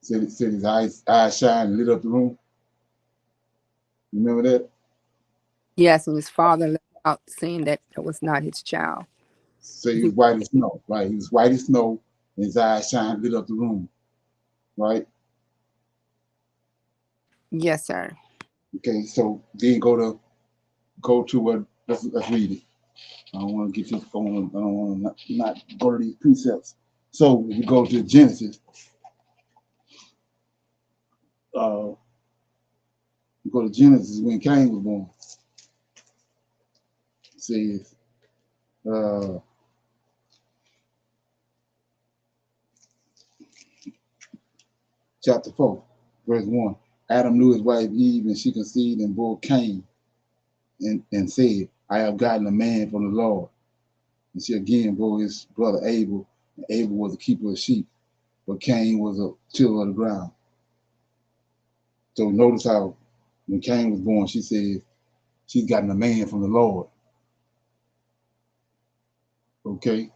Said his eyes shined and lit up the room. You remember that? Yes, and his father left out saying that it was not his child. So he was white as snow, right? He was white as snow, and his eyes shined, lit up the room, right? Yes, sir. Okay, so then go to what? Let's read it. I don't want to get this going. I don't want to not go to these precepts. So we go to Genesis. We go to Genesis when Cain was born. It says, chapter 4, verse 1. Adam knew his wife Eve, and she conceived and bore Cain, and said, I have gotten a man from the Lord. And she again bore his brother Abel, and Abel was a keeper of sheep, but Cain was a tiller of the ground. So notice how when Cain was born, she said, she's gotten a man from the Lord. Okay?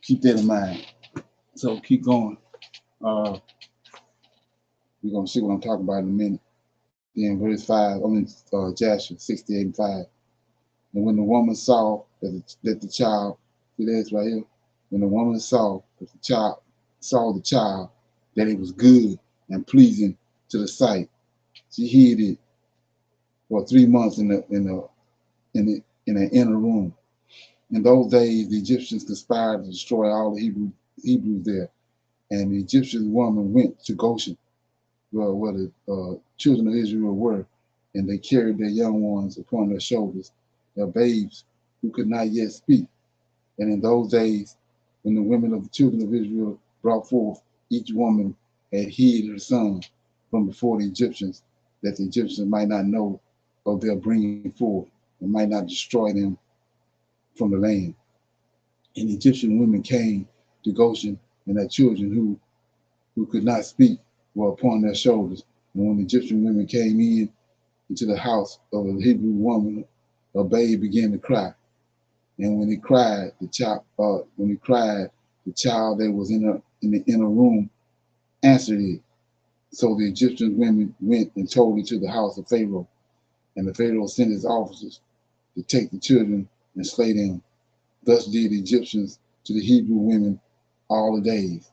Keep that in mind. So keep going. We're going to see what I'm talking about in a minute. Then verse 5, Joshua 68 and 5. And when the woman saw that the child, see this right here? When the woman saw that the child, that it was good and pleasing to the sight, she hid it for 3 months in an inner room. In those days, the Egyptians conspired to destroy all the Hebrews there. And the Egyptian woman went to Goshen, where the children of Israel were, and they carried their young ones upon their shoulders, their babes who could not yet speak. And in those days, when the women of the children of Israel brought forth, each woman had hid her son from before the Egyptians, that the Egyptians might not know of their bringing forth and might not destroy them from the land. And the Egyptian women came to Goshen, and their children who could not speak were upon their shoulders. And when the Egyptian women came into the house of a Hebrew woman, a babe began to cry. And when he cried, the child that was in the inner room answered it. So the Egyptian women went and told it to the house of Pharaoh. And the Pharaoh sent his officers to take the children and slay them. Thus did the Egyptians to the Hebrew women all the days.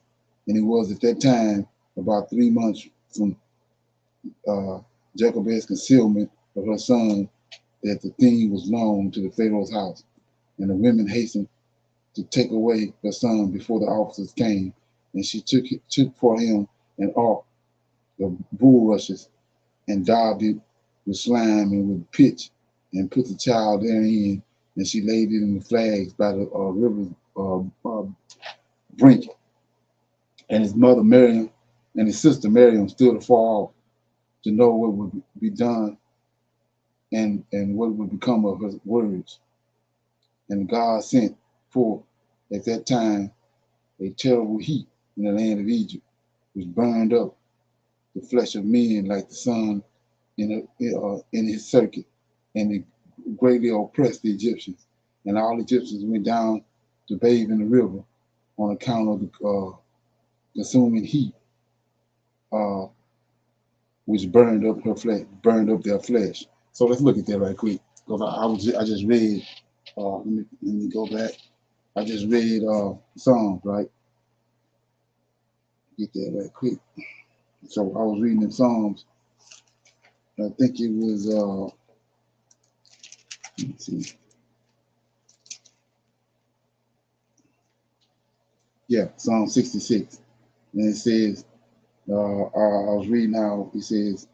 And it was at that time, about 3 months from Jochebed's concealment of her son, that the thing was known to the Pharaoh's house. And the women hastened to take away her son before the officers came. And she took for him an ark of bulrushes and daubed it with slime and with pitch, and put the child therein, and she laid it in the flags by the river's brink. And his mother Miriam and his sister Miriam stood afar off to know what would be done and what would become of her words. And God sent forth at that time a terrible heat in the land of Egypt, which burned up the flesh of men like the sun in his circuit, and it greatly oppressed the Egyptians. And all Egyptians went down to bathe in the river on account of the consuming heat, which burned up their flesh. So let's look at that right quick. Because I just read. Let me go back. I just read Psalms, right? Get that right quick. So I was reading in Psalms. I think it was. Let me see. Yeah, Psalm 66. And it says, I was reading how it says,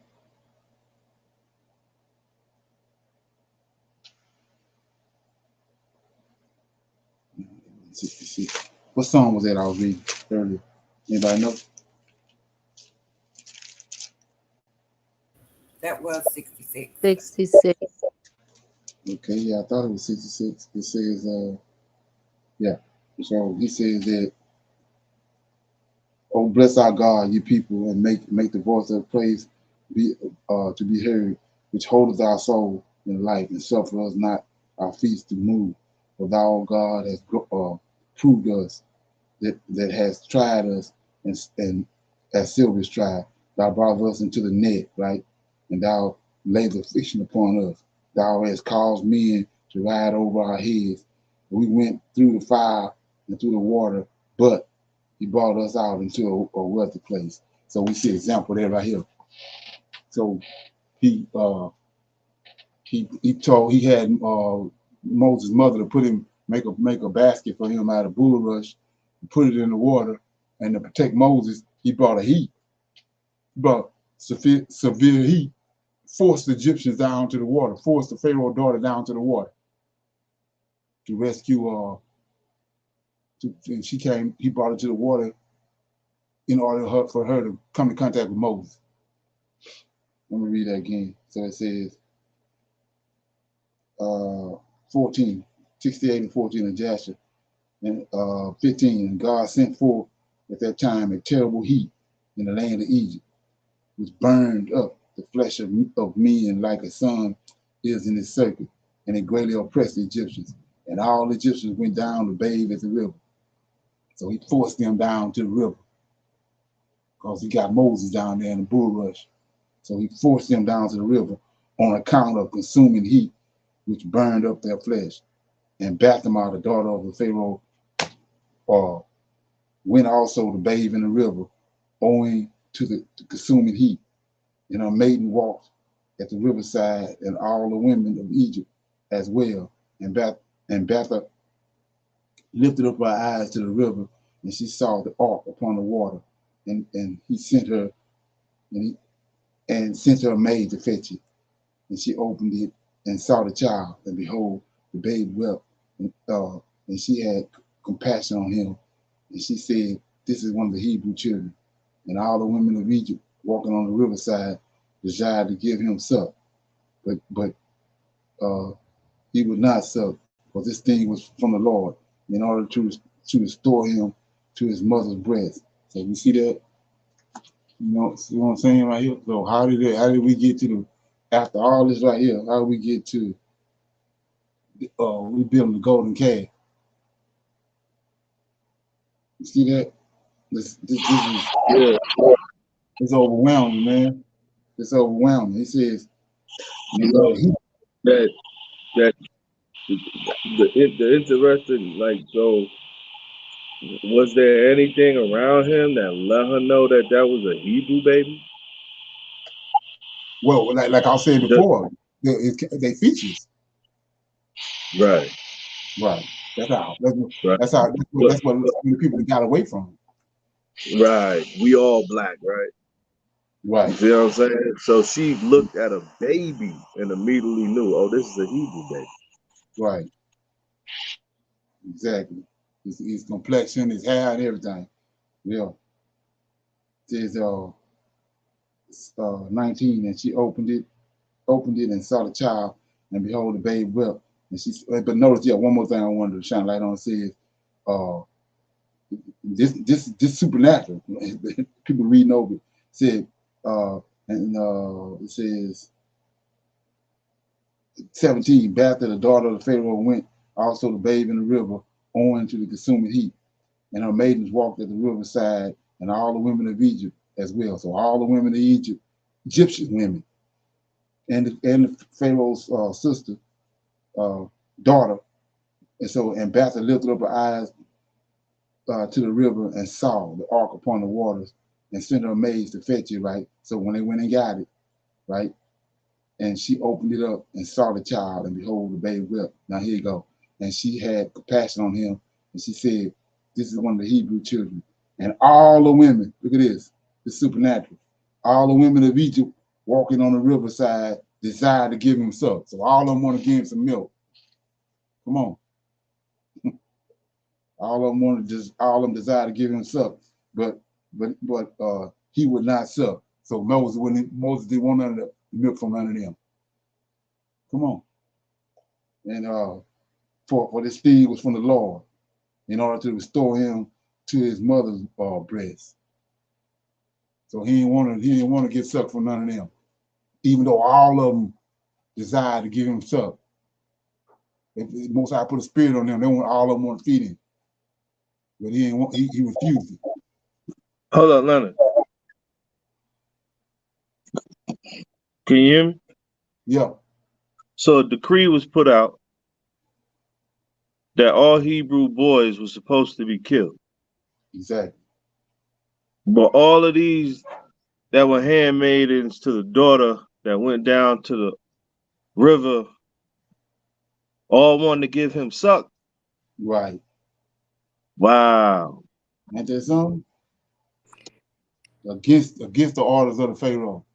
66. What song was that I was reading earlier? Anybody know? That was 66. 66. Okay, yeah, I thought it was 66. It says, yeah. So he says that, oh, bless our God, you people, and make the voice of praise be to be heard, which holdeth our soul in life, and suffer us not our feet to move. For thou, God, has proved us that has tried us, and as silver is tried. Thou brought us into the net, right? And thou laid affliction upon us. Thou hast caused men to ride over our heads. We went through the fire and through the water, but he brought us out into a wealthy place. So we see an example there right here. So he had Moses' mother to put him make a basket for him out of bulrush, put it in the water, and to protect Moses, he brought a heat, brought severe heat, forced the Egyptians down to the water, forced the Pharaoh's daughter down to the water to rescue. And she came. He brought her to the water in order for her to come in contact with Moses. Let me read that again. So it says 14, 68 and 14 of Jasher, and 15, and God sent forth at that time a terrible heat in the land of Egypt, which burned up the flesh of men like a sun is in its circuit, and it greatly oppressed the Egyptians. And all the Egyptians went down to bathe at the river. So he forced them down to the river because he got Moses down there in the bulrush. So he forced them down to the river on account of consuming heat, which burned up their flesh. And Bathema, the daughter of the Pharaoh, went also to bathe in the river, owing to the consuming heat. And her maiden walked at the riverside, and all the women of Egypt as well. And Betha lifted up her eyes to the river, and she saw the ark upon the water. And he sent her, and sent her a maid to fetch it. And she opened it and saw the child, and behold, the babe wept. And she had compassion on him. And she said, this is one of the Hebrew children. And all the women of Egypt walking on the riverside desired to give him suck. But he would not suck, for this thing was from the Lord, in order to restore him to his mother's breast. So you see that? See what I'm saying right here? So how did we get to after all this right here, how did we get to we building the golden calf? You see that? This is Yeah. It's overwhelming, man. It's overwhelming. He says, You know that that the interesting, like, so was there anything around him that let her know that that was a Hebrew baby? well, like I said before, they features. Right. Right. That's how. Right. That's what the people that got away from. Right. We all black, right? Right. You see what I'm saying? So she looked at a baby and immediately knew, oh, this is a Hebrew baby. Right. Exactly. His complexion, his hair, and everything. Yeah. It says 19, and she opened it and saw the child, and behold, the babe wept. And she, but notice, one more thing I wanted to shine light on says, this supernatural. People reading over it said, it says 17. After the daughter of the Pharaoh went also the babe in the river, owing to the consuming heat, and her maidens walked at the riverside, and all the women of Egypt as well. So all the women of Egypt, Egyptian women, and the Pharaoh's sister, daughter. And Betha lifted up her eyes to the river and saw the ark upon the waters, and sent her maids to fetch it, right? So when they went and got it, right? And she opened it up and saw the child, and behold, the babe wept. Now here you go. And she had compassion on him, and she said, this is one of the Hebrew children. And all the women, look at this, it's supernatural. All the women of Egypt walking on the riverside desired to give him suck. So all of them want to give him some milk. Come on. All of them desire to give him suck, but he would not suck. So Moses didn't want none of the milk from none of them. Come on. And for this thing was from the Lord, in order to restore him to his mother's breast. So he didn't want to get sucked from none of them, even though all of them desired to give him suck. If Most High put a spirit on them, all of them want to feed him, but he refused it. Hold on, Leonard. Can you hear me? Yeah. So a decree was put out that all Hebrew boys were supposed to be killed. Exactly. But all of these that were handmaidens to the daughter that went down to the river all wanted to give him suck. Right. Wow. Ain't that something? Against the orders of the Pharaoh.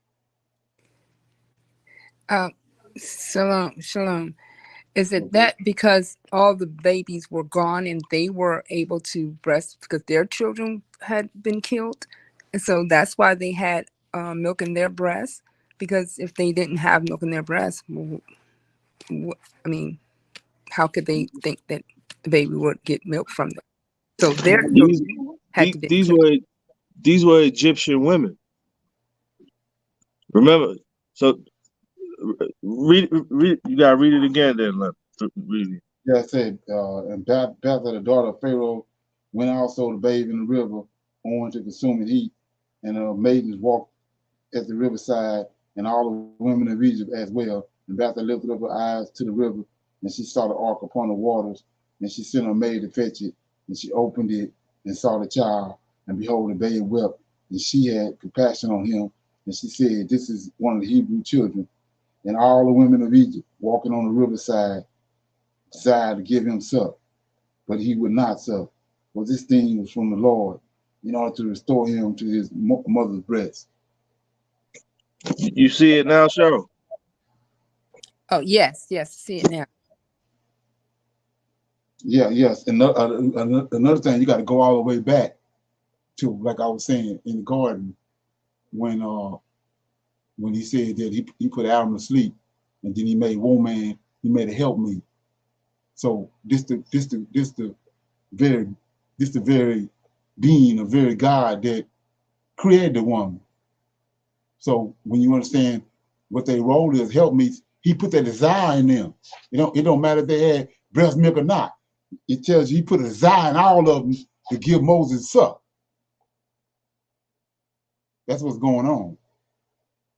Shalom. Is it that because all the babies were gone and they were able to breast because their children had been killed? And so that's why they had milk in their breast? Because if they didn't have milk in their breast, how could they think that the baby would get milk from them? So their children had to be killed. These were Egyptian women. Remember, so read you gotta read it again then. Read it. Yeah, I said, and Betha, the daughter of Pharaoh, went also to bathe in the river, owing to consuming heat, and maidens walked at the riverside, and all the women of Egypt as well. And Betha lifted up her eyes to the river, and she saw the ark upon the waters, and she sent her maid to fetch it, and she opened it and saw the child, and behold, the babe wept, and she had compassion on him, and she said, this is one of the Hebrew children. And all the women of Egypt walking on the riverside desired to give him suck, but he would not suck. For this thing was from the Lord, in order to restore him to his mother's breast. You see it now, Cheryl? Oh, yes, see it now. Yeah, yes. And another thing, you got to go all the way back to, like I was saying, in the garden, when he said that he put Adam to sleep, and then he made woman, he made a helpmeet. So this the very being, a very God that created the woman. So when you understand what their role is, helpmeets, he put that desire in them. It don't matter if they had breast milk or not. It tells you he put a desire in all of them to give Moses suck. That's what's going on.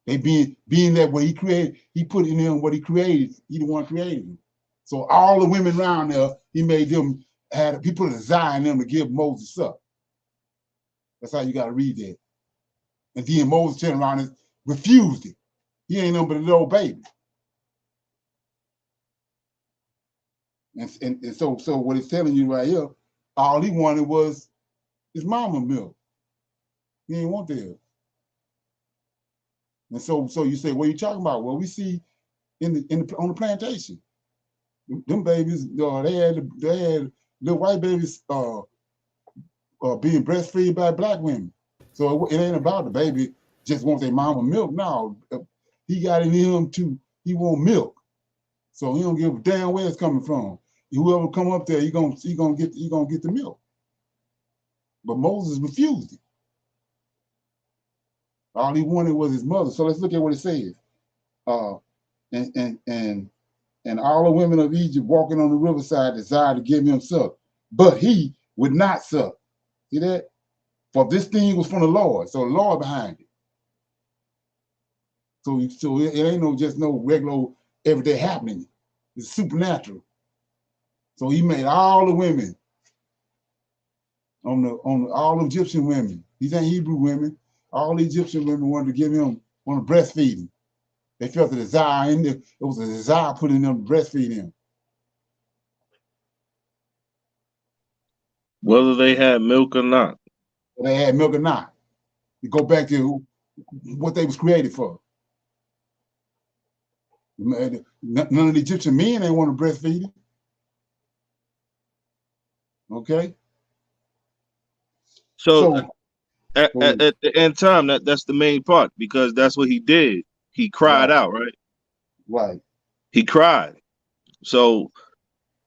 They being that way he created, he put in them what he created. He the one created them. So all the women around there, he made them he put a desire in them to give Moses up. That's how you got to read that. And then Moses turned around and refused it. He ain't nothing but a little baby. And so what it's telling you right here, all he wanted was his mama milk. He didn't want that. And so you say, what are you talking about? Well, we see on the plantation, them babies, they had little white babies being breastfed by black women. So it ain't about the baby just wants their mama milk. No, he got in him he want milk. So he don't give a damn where it's coming from. Whoever come up there, he gonna get the milk. But Moses refused it. All he wanted was his mother. So let's look at what it says. And all the women of Egypt walking on the riverside desired to give him suck, but he would not suck. See that? For this thing was from the Lord. So the Lord behind it. So it ain't just no regular everyday happening. It's supernatural. So he made all the women on all the Egyptian women. These ain't Hebrew women. All the Egyptian women wanted to breastfeed him. They felt a desire in there. It was a desire put in them to breastfeed him. Whether they had milk or not. They had milk or not. You go back to what they was created for. None of the Egyptian men ain't want to breastfeed him. Okay. So at the end time, that's the main part, because that's what he did. He cried out, right? Right. He cried. So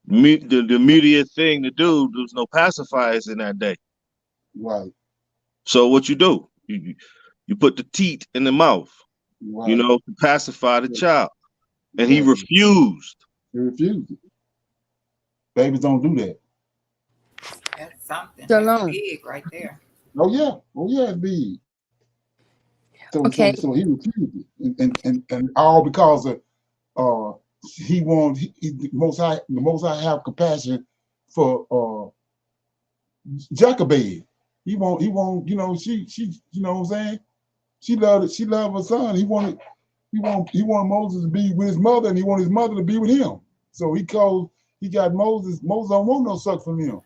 the immediate thing to do, there was no pacifiers in that day. Right. So what you do? You put the teat in the mouth, right. To pacify the child. And he refused. He refused it. Babies don't do that. That's something. Shalom. That's big right there. Oh yeah, it's big. So he refused it, and all because of the Most High have compassion for Jochebed. He won't, she, you know what I'm saying? She loved her son. He wanted Moses to be with his mother, and he wanted his mother to be with him. So he got Moses. Moses don't want no suck from him.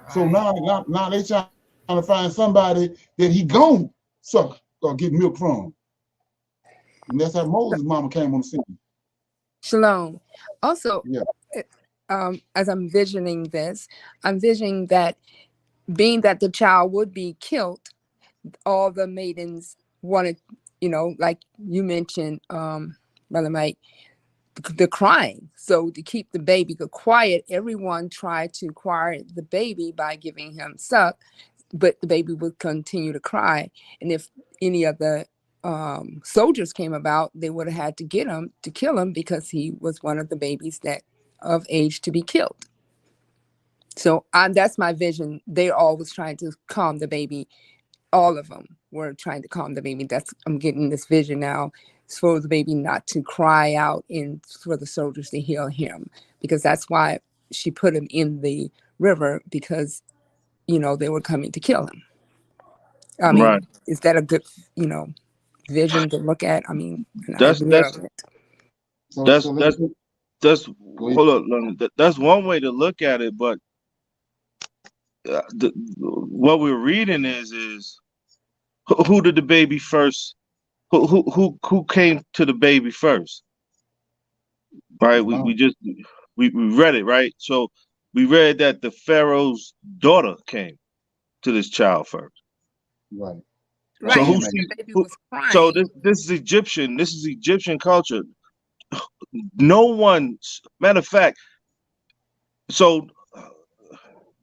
So now they trying to find somebody that he gon' suck or get milk from. And that's how Moses' mama came on the scene. Shalom. Also, as I'm visioning this, I'm visioning that being that the child would be killed, all the maidens wanted, like you mentioned, Brother Mike, the crying. So to keep the baby quiet, everyone tried to quiet the baby by giving him suck, but the baby would continue to cry. And if any of the soldiers came about, they would have had to get him to kill him, because he was one of the babies that of age to be killed. So that's my vision. They all was trying to calm the baby. All of them were trying to calm the baby. I'm getting this vision now, for the baby not to cry out and for the soldiers to heal him, because that's why she put him in the river, because they were coming to kill him. I mean, right. Is that a good vision to look at? I mean, that's hold on. That's one way to look at it, but what we're reading is who did the baby first? Who came to the baby first? Right. We read it, right? So we read that the Pharaoh's daughter came to this child first. Right. So this is Egyptian. This is Egyptian culture. No one, matter of fact. So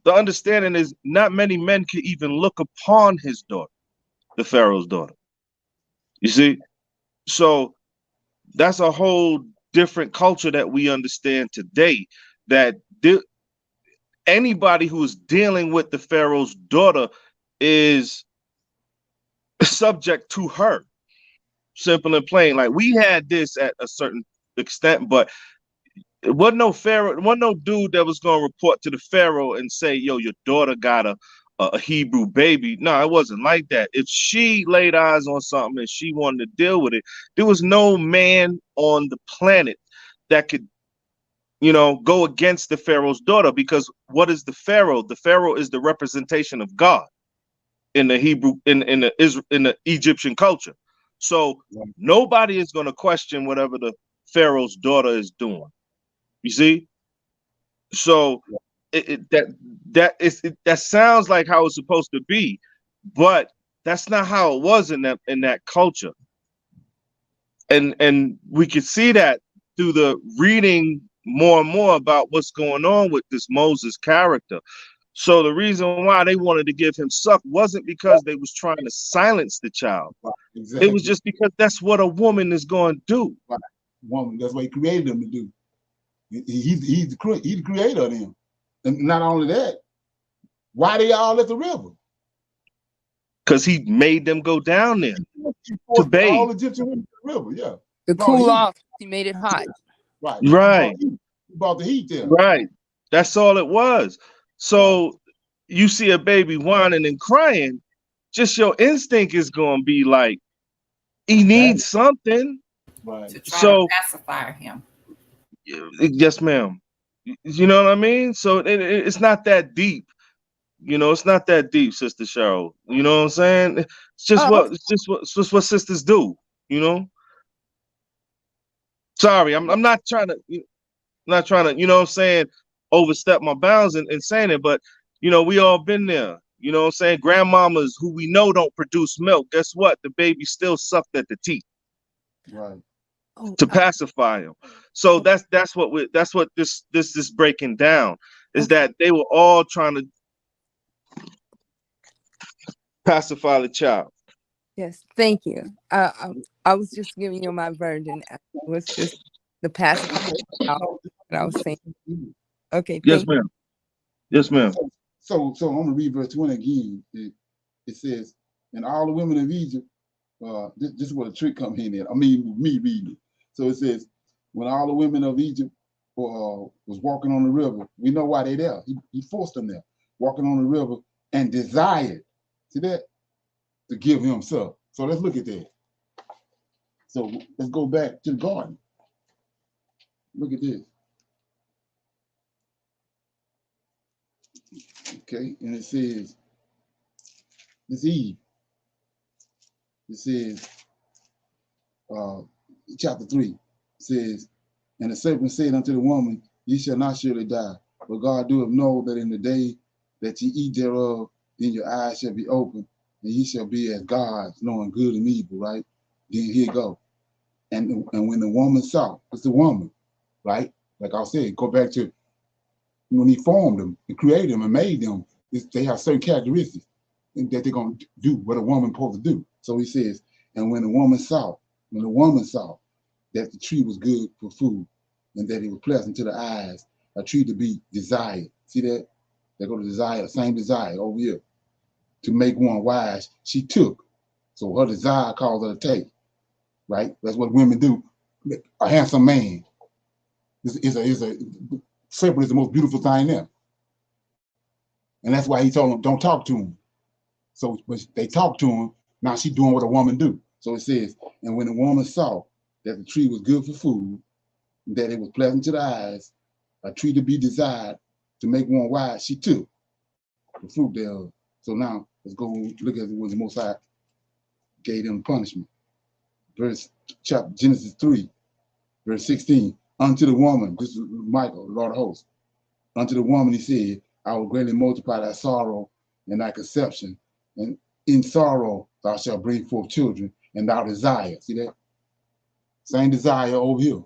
the understanding is not many men could even look upon his daughter, the Pharaoh's daughter. You see, so that's a whole different culture that we understand today. That anybody who's dealing with the Pharaoh's daughter is subject to her. Simple and plain. Like we had this at a certain extent, but it wasn't no pharaoh, it wasn't no dude that was gonna report to the pharaoh and say, "Yo, your daughter got a Hebrew baby." No, it wasn't like that. If she laid eyes on something and she wanted to deal with it, there was no man on the planet that could, go against the pharaoh's daughter. Because what is the pharaoh? The pharaoh is the representation of God in the Hebrew, in the Egyptian culture. So nobody is going to question whatever the pharaoh's daughter is doing. You see? So that sounds like how it's supposed to be, but that's not how it was in that culture. And we could see that through the reading more and more about what's going on with this Moses character. So the reason why they wanted to give him suck wasn't because they was trying to silence the child. Exactly. It was just because that's what a woman is going to do. Right. Woman, that's what he created them to do. He's the creator of them. And not only that, why they all at the river? Because he made them go down there to bathe. All Egyptian women to the river, yeah. To cool off, he made it hot. Right. Right. He brought the heat there. Right. That's all it was. So you see a baby whining and crying, just your instinct is going to be like, he needs something. Right. To try to pacify him. Yes, ma'am. You know what I mean? So it's not that deep. It's not that deep, Sister Cheryl. You know what I'm saying? It's just what sisters do. Sorry, I'm not trying to. You know what I'm saying, overstep my bounds in saying it, but we all been there. You know what I'm saying? Grandmamas who we know don't produce milk. Guess what? The baby still sucked at the teat. Right. To pacify him. So that's what this is breaking down, is that they were all trying to pacify the child. Yes, thank you. I was just giving you my version. It was just the pacifier that I was saying. Okay. Yes, ma'am. Yes, ma'am. So I'm gonna read verse 20 again. It says, and all the women of Egypt, this is where the trick comes in. I mean, me reading it. So it says, when all the women of Egypt was walking on the river, we know why they there. He forced them there, walking on the river, and desired, see that, to give himself. So let's look at that. So let's go back to the garden. Look at this. Okay, and it says, it's Eve. It says, chapter 3 says, and the serpent said unto the woman, ye shall not surely die, but God doeth know that in the day that ye eat thereof, then your eyes shall be open, and ye shall be as gods, knowing good and evil, right? Then here you go. And when the woman saw, it's the woman, right? Like I said, go back to when he formed them and created them and made them, they have certain characteristics that they're going to do what a woman supposed to do. So he says, and when the woman saw that the tree was good for food and that it was pleasant to the eyes, a tree to be desired. See that? They go to desire, same desire over here. To make one wise, she took. So her desire caused her to take, right? That's what women do. A handsome man is a serpent is the most beautiful thing there. And that's why he told them, don't talk to him. So but they talked to him, now she's doing what a woman do. So it says, and when the woman saw that the tree was good for food, that it was pleasant to the eyes, a tree to be desired, to make one wise, she took the fruit thereof. So now let's go look at what the Most High gave them punishment. Genesis 3, verse 16. Unto the woman, this is Michael, Lord of hosts. Unto the woman he said, I will greatly multiply thy sorrow and thy conception, and in sorrow thou shalt bring forth children, and thou desire. See that? Same desire over here.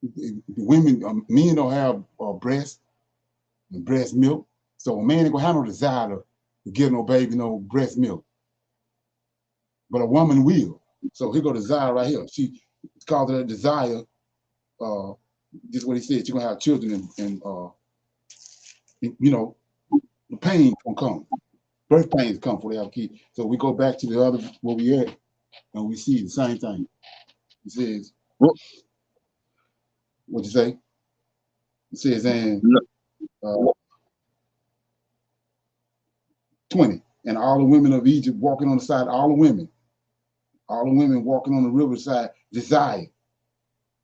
The women, men don't have breast and breast milk, so a man ain't gonna have no desire to give no baby no breast milk. But a woman will. So here go desire right here. She calls it a desire. This is what he said. She's gonna have children, and the pain gonna come. Birth pains come before they have a kid. So we go back to the other where we at, and we see the same thing. It says, what you say? It says, and 20, and all the women of Egypt walking on the side, all the women walking on the riverside, desire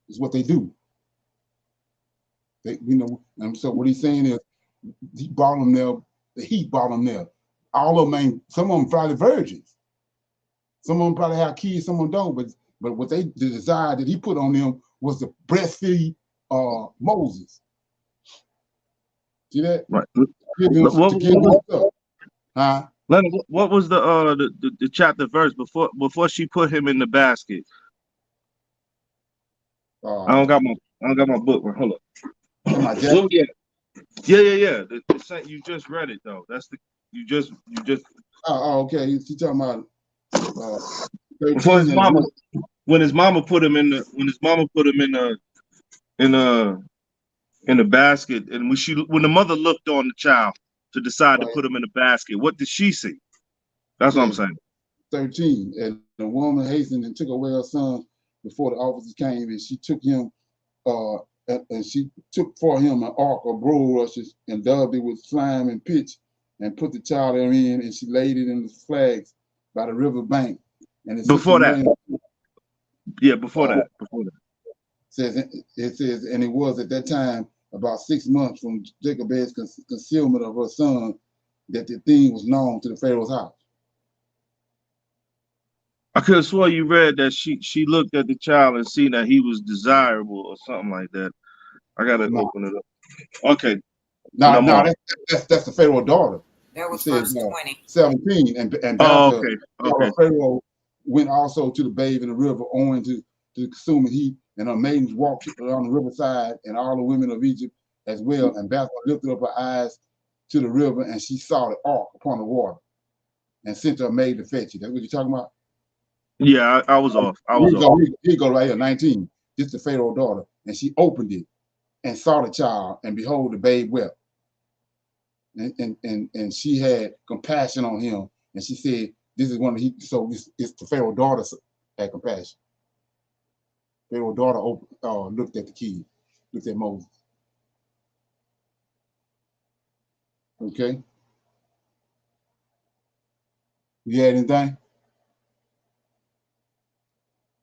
is what they do. They, and so what he's saying is, he brought them there, the heat brought them there. All of them ain't, some of them probably virgins. Some of them probably have kids, some of them don't, but what the desire that he put on them was to breastfeed Moses. See that? Right. What was the chapter verse before she put him in the basket? I don't got my book. Hold up. Oh, yeah. You just read it though. That's you just. Oh, okay. You talking about before his mama, when his mama put him in the basket, and when the mother looked on the child to decide to put him in the basket, what did she see? That's what I'm saying. 13, and the woman hastened and took away her son before the officers came, and she took him, and she took for him an ark of bulrushes and daubed it with slime and pitch, and put the child therein, and she laid it in the flags by the river bank. And before that, it says, and it was at that time about 6 months from Jacob's concealment of her son that the thing was known to the Pharaoh's house. I could have sworn you read that she looked at the child and seen that he was desirable or something like that. I gotta open it up. Okay. No, that's the Pharaoh's daughter. That was verse 20. 17, and okay. Pharaoh went also to the babe in the river, owing to the consuming heat, and her maidens walked around the riverside, and all the women of Egypt as well. And Bathsheba lifted up her eyes to the river, and she saw the ark upon the water, and sent her maid to fetch it. That's what you're talking about? Yeah, I was off. Here you go right here, 19. This is the Pharaoh's daughter, and she opened it and saw the child, and behold, the babe wept. And she had compassion on him, and she said, "This is one of so it's the Pharaoh's daughter had compassion." Pharaoh's daughter looked at the kid, looked at Moses. Okay. You had anything?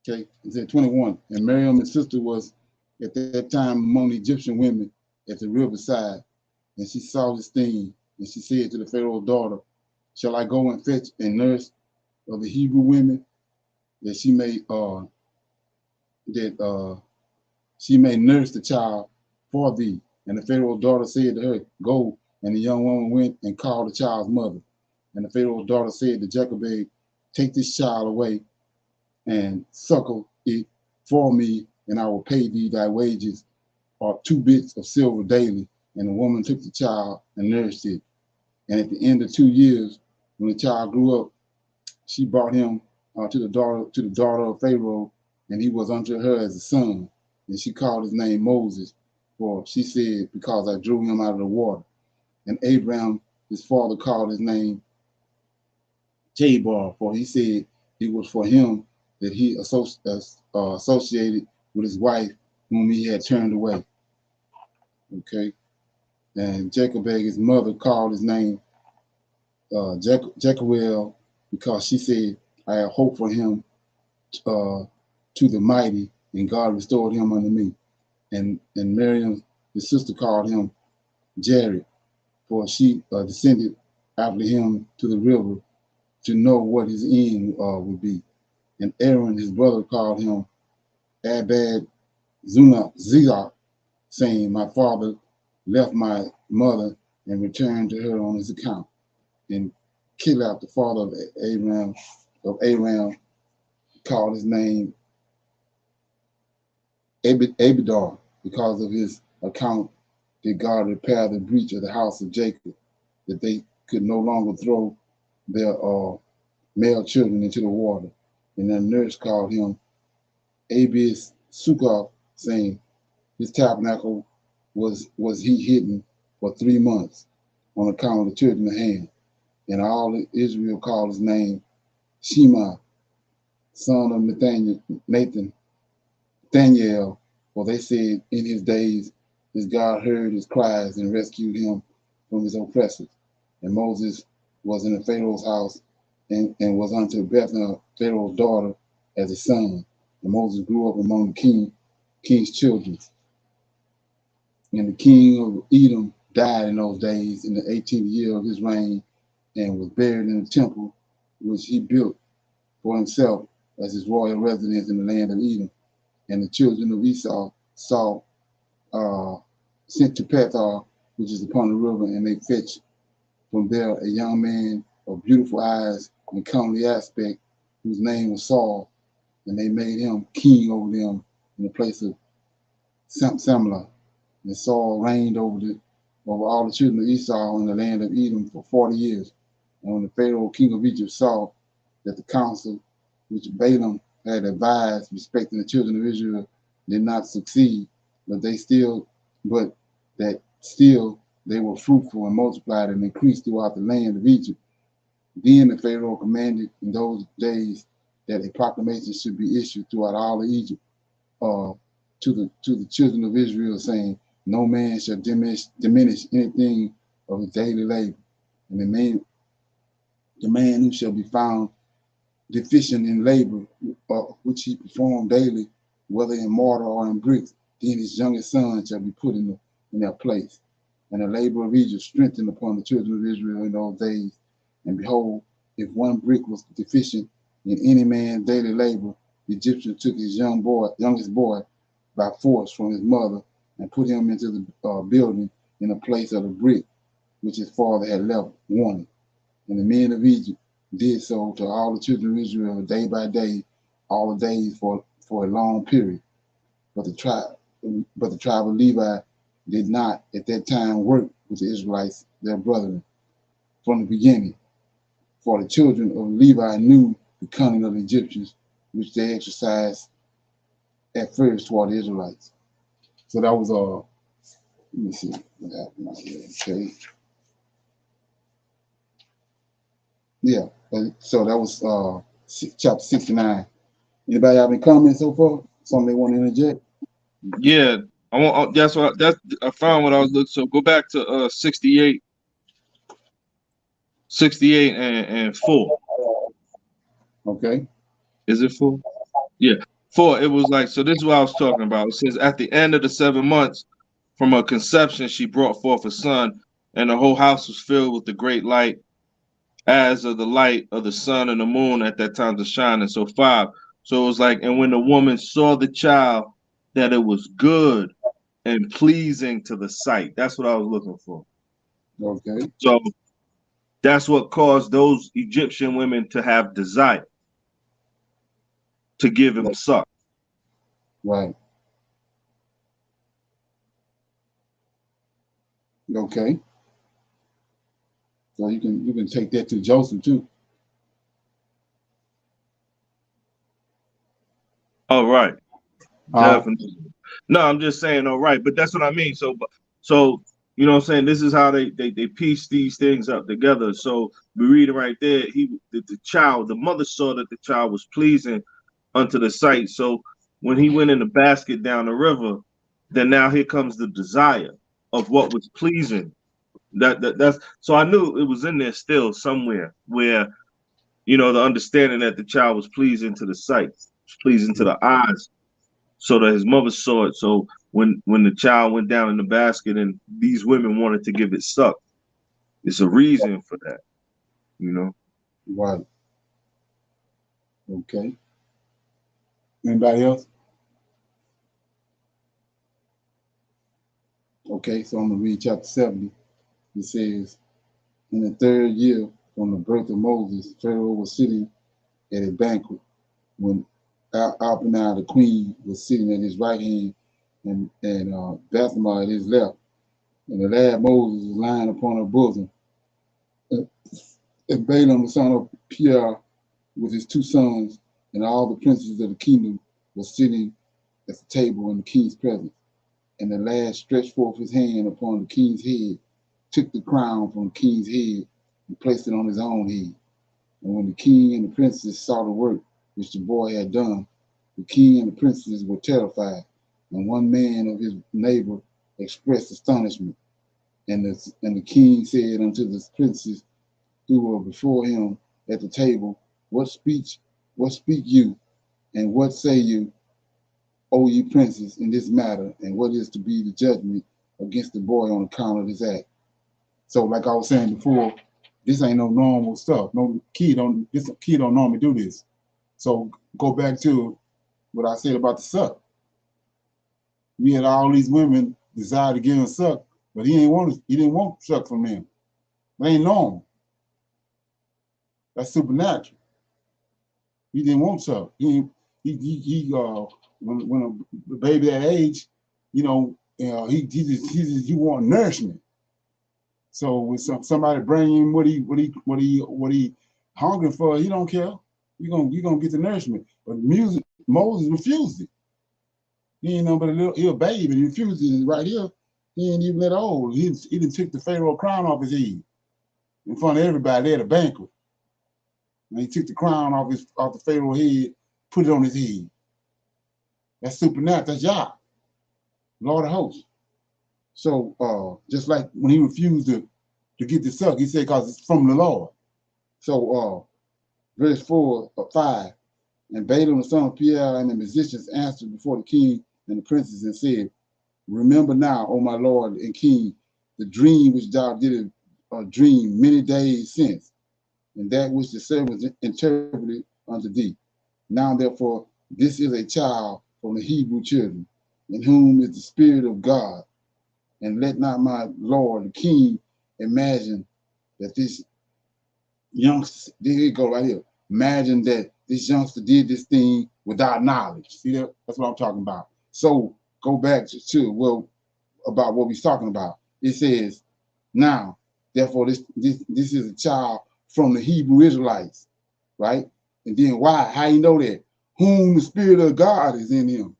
Okay. It said 21. And Miriam, his sister, was at that time among the Egyptian women at the riverside, and she saw this thing, and she said to the Pharaoh's daughter, "Shall I go and fetch a nurse of the Hebrew women, that she may nurse the child for thee?" And the Pharaoh's daughter said to her, "Go." And the young woman went and called the child's mother. And the Pharaoh's daughter said to Jochebed, "Take this child away and suckle it for me, and I will pay thee thy wages, or 2 bits of silver daily." And the woman took the child and nursed it. And at the end of 2 years, when the child grew up, she brought him to the daughter of Pharaoh, and he was unto her as a son. And she called his name Moses, for she said, "Because I drew him out of the water." And Abraham, his father, called his name Tabor, for he said it was for him that he associated with his wife, whom he had turned away. Okay. And Jacob, his mother, called his name Jechwell, because she said, "I have hope for him to the mighty, and God restored him unto me." And Miriam, his sister, called him Jared, for she descended after him to the river to know what his end would be. And Aaron, his brother, called him Abad Zilach, saying, "My father left my mother and returned to her on his account." And Kilab, the father of Aram, called his name Abidar, because of his account that God repaired the breach of the house of Jacob, that they could no longer throw their male children into the water. And their nurse called him Abis Sukkah, saying, "His tabernacle was he hidden for 3 months on account of the children of Ham." And all Israel called his name Shema, son of Nathaniel, for they said, in his days his God heard his cries and rescued him from his oppressors. And Moses was in the Pharaoh's house and was unto Bethel, Pharaoh's daughter, as a son. And Moses grew up among the king's children. And the king of Edom died in those days in the 18th year of his reign and was buried in the temple which he built for himself as his royal residence in the land of Edom. And the children of Esau sent to Pethar, which is upon the river, and they fetched from there a young man of beautiful eyes and comely aspect, whose name was Saul, and they made him king over them in the place of Samlah. And Saul reigned over all the children of Esau in the land of Edom for 40 years. And when the Pharaoh, king of Egypt, saw that the counsel which Balaam had advised respecting the children of Israel did not succeed, but that still they were fruitful and multiplied and increased throughout the land of Egypt. Then the Pharaoh commanded in those days that a proclamation should be issued throughout all of Egypt to the children of Israel, saying, no man shall diminish anything of his daily labor. And the man who shall be found deficient in labor, which he performed daily, whether in mortar or in bricks, then his youngest son shall be put in their place. And the labor of Egypt strengthened upon the children of Israel in those days. And behold, if one brick was deficient in any man's daily labor, the Egyptian took his youngest boy by force from his mother and put him into the building in the place of the brick which his father had left wanting. And the men of Egypt did so to all the children of Israel day by day, all the days for a long period. But the tribe of Levi did not at that time work with the Israelites, their brethren, from the beginning. For the children of Levi knew the cunning of the Egyptians, which they exercised at first toward the Israelites. So that was let me see what happened out here. Okay. Yeah. So that was chapter 69. Anybody have any comments so far? Something they want to interject? Yeah, I found what I was looking. So go back to 68 and 4. Okay. Is it 4? Yeah, 4. It was like, so this is what I was talking about. It says, at the end of the 7 months from her conception, she brought forth a son, and the whole house was filled with the great light, as of the light of the sun and the moon at that time to shine. And so 5. So it was like, and when the woman saw the child, that it was good and pleasing to the sight. That's what I was looking for. Okay. So that's what caused those Egyptian women to have desire to give him suck. Right. Okay. So you can take that to Joseph too. All right. Definitely. No, I'm just saying, all right, but that's what I mean. So you know what I'm saying? This is how they piece these things up together. So we read it right there. The mother saw that the child was pleasing unto the sight. So when he went in the basket down the river, then now here comes the desire of what was pleasing. That's so I knew it was in there still somewhere where, you know, the understanding that the child was pleasing to the sight, pleasing to the eyes, so that his mother saw it. So when the child went down in the basket and these women wanted to give it suck, it's a reason for that, you know. Right. Okay. Anybody else? Okay, so I'm gonna read chapter 70. It says, in the 3rd year from the birth of Moses, Pharaoh was sitting at a banquet when Alpana, the queen, was sitting at his right hand and Bethma at his left. And the lad Moses was lying upon her bosom. And Balaam, the son of Peor, with his 2 sons, and all the princes of the kingdom were sitting at the table in the king's presence. And the lad stretched forth his hand upon the king's head, took the crown from the king's head, and placed it on his own head. And when the king and the princess saw the work which the boy had done, the king and the princess were terrified, and one man of his neighbor expressed astonishment. And the king said unto the princes who were before him at the table, what speak you, and what say you, O ye princes, in this matter, and what is to be the judgment against the boy on account of this act? So, like I was saying before, this ain't no normal stuff. This kid don't normally do this. So go back to what I said about the suck. We had all these women desire to get him suck, but he didn't want suck from them. That ain't normal. That's supernatural. He didn't want suck. When a baby that age, he want nourishment. So when somebody bring him what he hungry for, he don't care. You gonna get the nourishment. But Moses refused it. He ain't no but he a baby, and he refused it right here. He ain't even that old. He done took the Pharaoh crown off his head in front of everybody at a banquet. And he took the crown off the Pharaoh head, put it on his head. That's supernatural. That's Yah, Lord of hosts. So just like when he refused to get the suck, he said, because it's from the Lord. So verse 5, and Balaam the son of Beor and the musicians answered before the king and the princes and said, remember now, O my Lord and King, the dream which thou didst dream many days since, and that which the servants interpreted unto thee. Now therefore, this is a child from the Hebrew children, in whom is the Spirit of God. And let not my Lord the King imagine that this youngster, there you go right here, imagine that this youngster did this thing without knowledge. See that? That's what I'm talking about. So go back to about what we're talking about. It says, now, therefore, this is a child from the Hebrew Israelites, right? And then why? How you know that? Whom the Spirit of God is in him.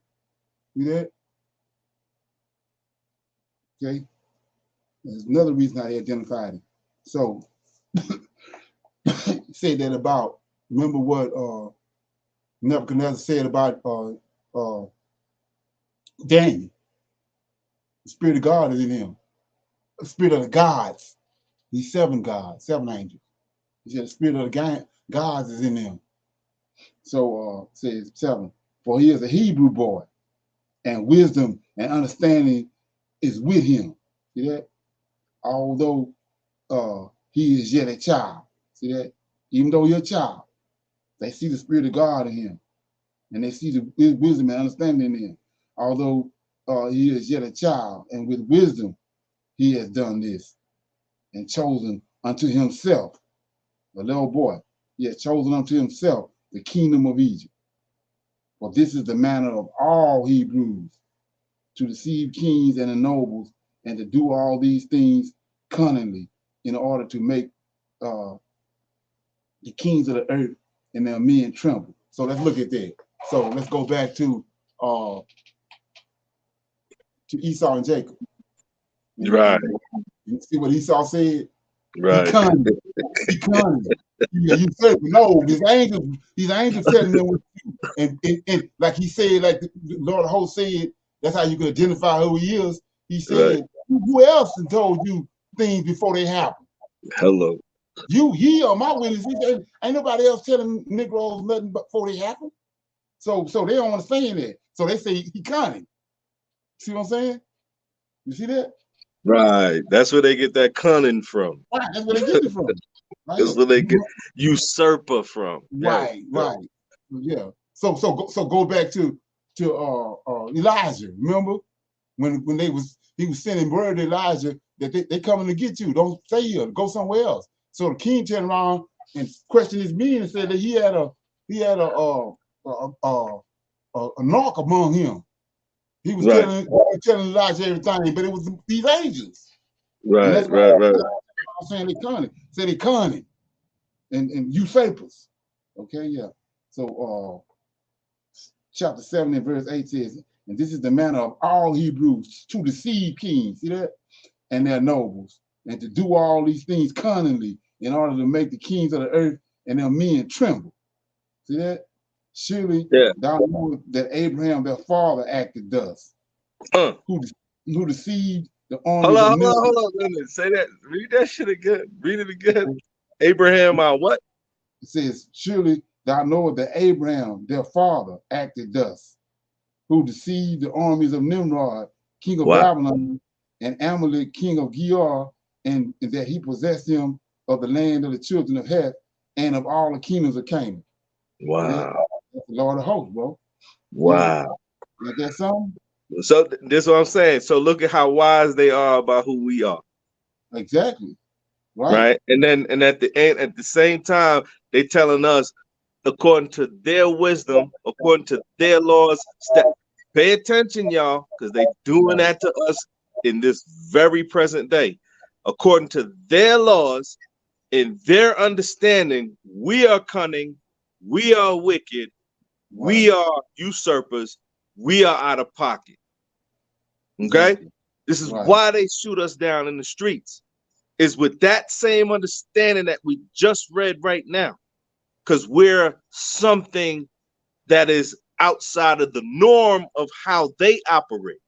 See that? Okay. There's another reason I identified it. So say that about, remember what Nebuchadnezzar said about Daniel. The Spirit of God is in him. The Spirit of the gods. These 7 gods, 7 angels. He said the Spirit of the gods is in him. So says 7, for he is a Hebrew boy, and wisdom and understanding is with him. See that? Although he is yet a child. See that? Even though you're a child, they see the Spirit of God in him, and they see the wisdom and understanding in him. Although he is yet a child, and with wisdom he has done this, and chosen unto himself, a little boy, he has chosen unto himself the kingdom of Egypt. For this is the manner of all Hebrews, to deceive kings and the nobles, and to do all these things cunningly, in order to make the kings of the earth and their men tremble. So let's look at that. So let's go back to Esau and Jacob. Right. You see what Esau said? Right. He cunning. He cunning. You said no. These angels telling them what to do. And like he said, like the Lord of hosts said, that's how you can identify who he is. He said, right. Who else told you things before they happen? Hello. Ye are my witness. He said, ain't nobody else telling Negroes nothing before they happen. So they don't understand that. So they say he cunning. See what I'm saying? You see that? Right. That's where they get that cunning from. Right. That's where they get it from. Right. That's where they get usurper from. Right. Right. Yeah. So go back to Elijah. Remember when he was sending word to Elijah that they coming to get you. Don't stay here. Go somewhere else. So the king turned around and questioned his meaning and said that he had a knock among him. He was telling Elijah everything, but it was these angels. Right. I'm saying they cunning. Say they cunning and usurpers. Okay, yeah. So chapter 7 and verse 8 says, and this is the manner of all Hebrews, to deceive kings, see that? And their nobles, and to do all these things cunningly, in order to make the kings of the earth and their men tremble. See that? Surely thou knowest that Abraham, their father, acted thus. Who deceived the armies of Nimrod. Hold on. Leonard. Say that. Read that shit again. Read it again. Abraham, what? It says, surely thou knowest that Abraham, their father, acted thus, who deceived the armies of Nimrod, king of Babylon, and Amalek, king of Gerar, and that he possessed him of the land of the children of Heth and of all the kingdoms of Canaan. Wow. That's the Lord of hosts, bro. Wow. Like that song? So this is what I'm saying. So look at how wise they are about who we are. Exactly. Right. And at the end, at the same time, they telling us, according to their wisdom, according to their laws, pay attention, y'all, because they doing that to us in this very present day. According to their laws, in their understanding, we are cunning, we are wicked, we are usurpers, we are out of pocket. Okay? This is why they shoot us down in the streets. Is with that same understanding that we just read right now. Because we're something that is outside of the norm of how they operate.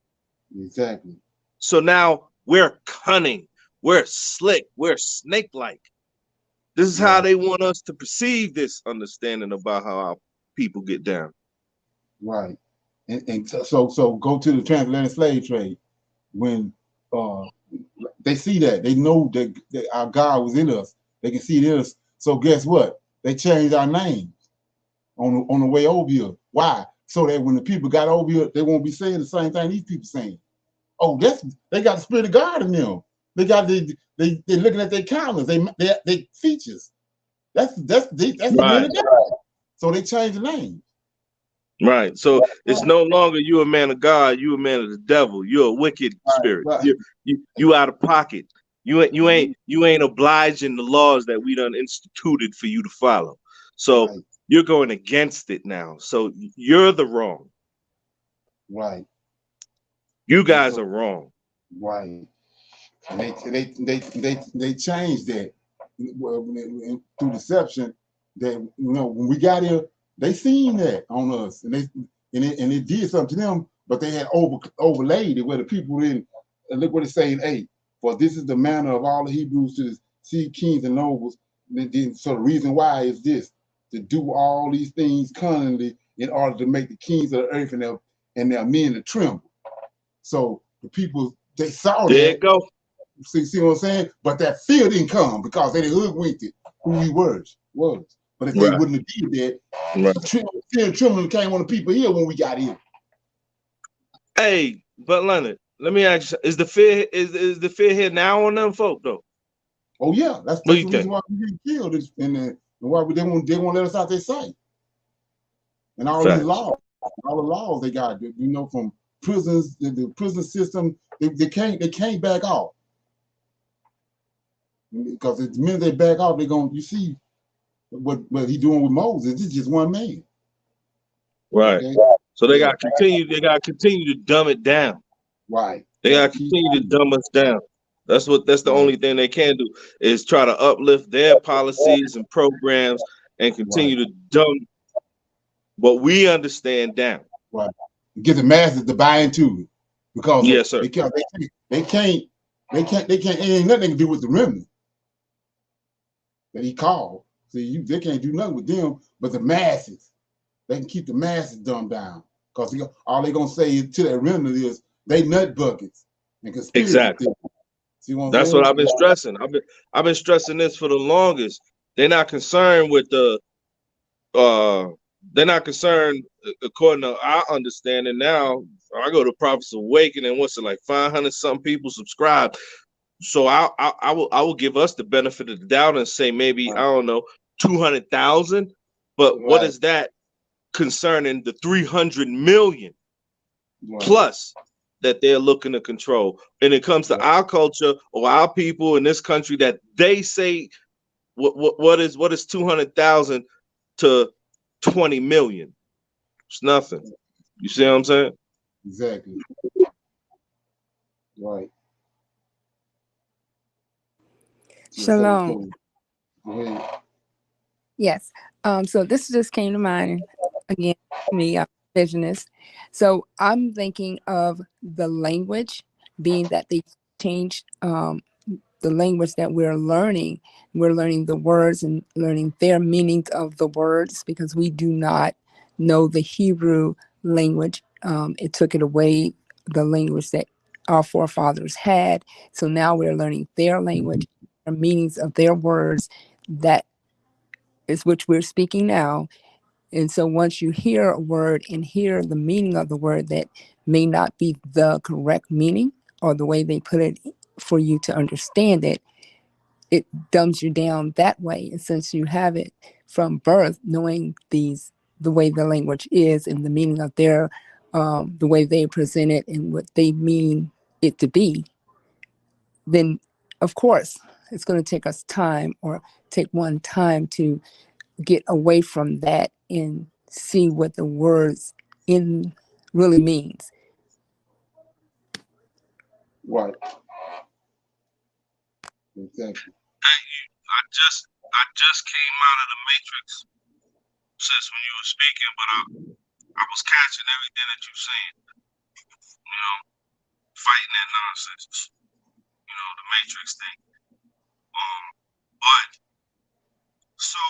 Exactly. So now we're cunning, we're slick, we're snake-like. This is how they want us to perceive this understanding about how our people get down. Right. And so go to the transatlantic slave trade. When they see that, they know that our God was in us. They can see this. So guess what? They changed our names on the way over here. Why? So that when the people got over here, they won't be saying the same thing these people saying. Oh, they got the spirit of God in them. They got they're looking at their counters, they features. That's the man of God. So they changed the name. Right. So it's no longer you a man of God, you a man of the devil. You're a wicked spirit. Right. You out of pocket. You ain't obliging the laws that we done instituted for you to follow. So you're going against it now. So you're the wrong. Right. You guys are wrong. Right. And they changed that through deception. That when we got here, they seen that on us, and it did something to them. But they had overlaid it where the people didn't. Look what it's saying. Hey, for this is the manner of all the Hebrews to see kings and nobles. So the reason why is this: to do all these things cunningly in order to make the kings of the earth and their men to tremble. So the people, they saw there you go. See what I'm saying? But that fear didn't come because they didn't hoodwinked it who he was. But if they wouldn't have did that, fear and trembling came on the people here when we got here. Hey, but Leonard, let me ask you: is the fear here now on them folk though? Oh yeah, that's the reason why we get killed, and why they won't let us out their sight. And all these laws, all the laws they got, from prisons, the prison system, they can't back off. Because the minute they back off, you see what he doing with Moses. This is just one man. Right. Okay? So they got to continue to dumb it down. Right. They got to continue to dumb us down. That's the only thing they can do is try to uplift their policies and programs and continue to dumb what we understand down. Right. Get the masses to buy into it. Because yes, sir. They can't it ain't nothing to do with the remnant that he called. See, they can't do nothing with them, but the masses. They can keep the masses dumbed down. Because all they're gonna say to that remnant is they nut buckets and conspiracy. Exactly. See what I'm That's saying? what I've been stressing. I've been stressing this for the longest. They're not concerned with they're not concerned, according to our understanding now. I go to Prophets Awakening, what's it like 500 something people subscribe. So I will give us the benefit of the doubt and say maybe, I don't know, 200,000. But what is that concerning the 300 million plus that they're looking to control? And it comes to our culture or our people in this country that they say what is 200,000 to 20 million? It's nothing. You see what I'm saying? Exactly. Right. Shalom. Go ahead. Yes. So this just came to mind. And again, me, I'm a revisionist. So I'm thinking of the language, being that they changed the language that we're learning. We're learning the words and learning their meaning of the words because we do not know the Hebrew language. It took it away, the language that our forefathers had. So now we're learning their language, the meanings of their words. That is which we're speaking now. And so once you hear a word and hear the meaning of the word that may not be the correct meaning or the way they put it for you to understand it, it dumbs you down that way. And since you have it from birth, knowing the way the language is and the meaning of their, the way they present it and what they mean it to be, then of course it's going to take us time, or take one time to get away from that and see what the words in really means. Right. Exactly. I just came out of the Matrix since when you were speaking, but I was catching everything that you're saying. You know, fighting that nonsense. You know, the Matrix thing. But so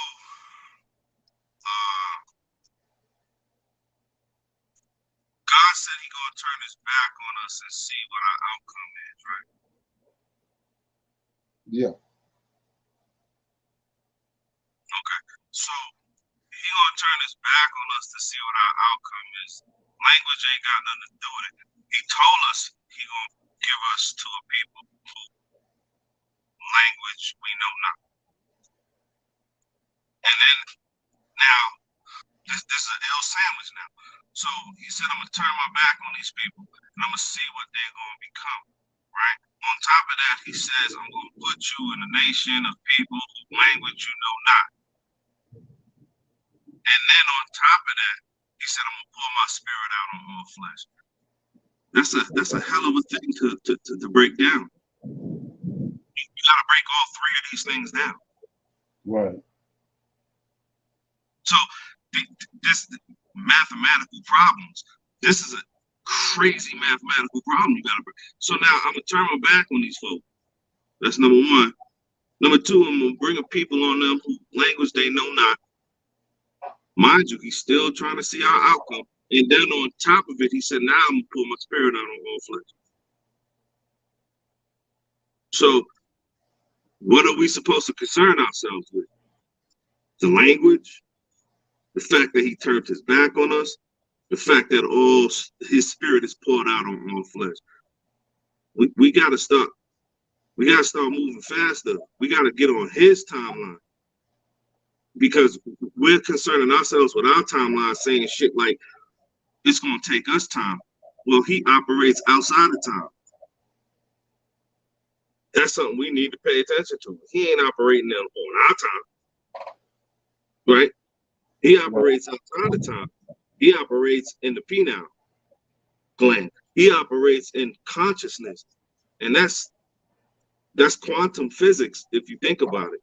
God said He gonna turn His back on us and see what our outcome is, right? Yeah. Okay. So He gonna turn His back on us to see what our outcome is. Language ain't got nothing to do with it. He told us He gonna give us to a people who language we know not. And then now this is an ill sandwich now. So He said I'm gonna turn my back on these people and I'm gonna see what they're gonna become. Right? On top of that, He says, I'm going to put you in a nation of people whose language you know not. And then on top of that, He said, I'm going to pour my spirit out on all flesh. That's a hell of a thing to break down. You got to break all three of these things down. Right. So this mathematical problems, this is a crazy mathematical problem you got to break. So now I'm going to turn my back on these folks. That's number one. Number two, I'm going to bring a people on them whose language they know not. Mind you, He's still trying to see our outcome. And then on top of it, He said, now I'm going to pour my spirit out on all flesh. So what are we supposed to concern ourselves with? The language, the fact that He turned His back on us, the fact that all His spirit is poured out on all flesh. We got to start. We got to start moving faster. We got to get on His timeline. Because we're concerning ourselves with our timeline, saying shit like, it's going to take us time. Well, He operates outside of time. That's something we need to pay attention to. He ain't operating on our time, right? He operates outside of time. He operates in the pineal gland. He operates in consciousness, and that's quantum physics. If you think about it,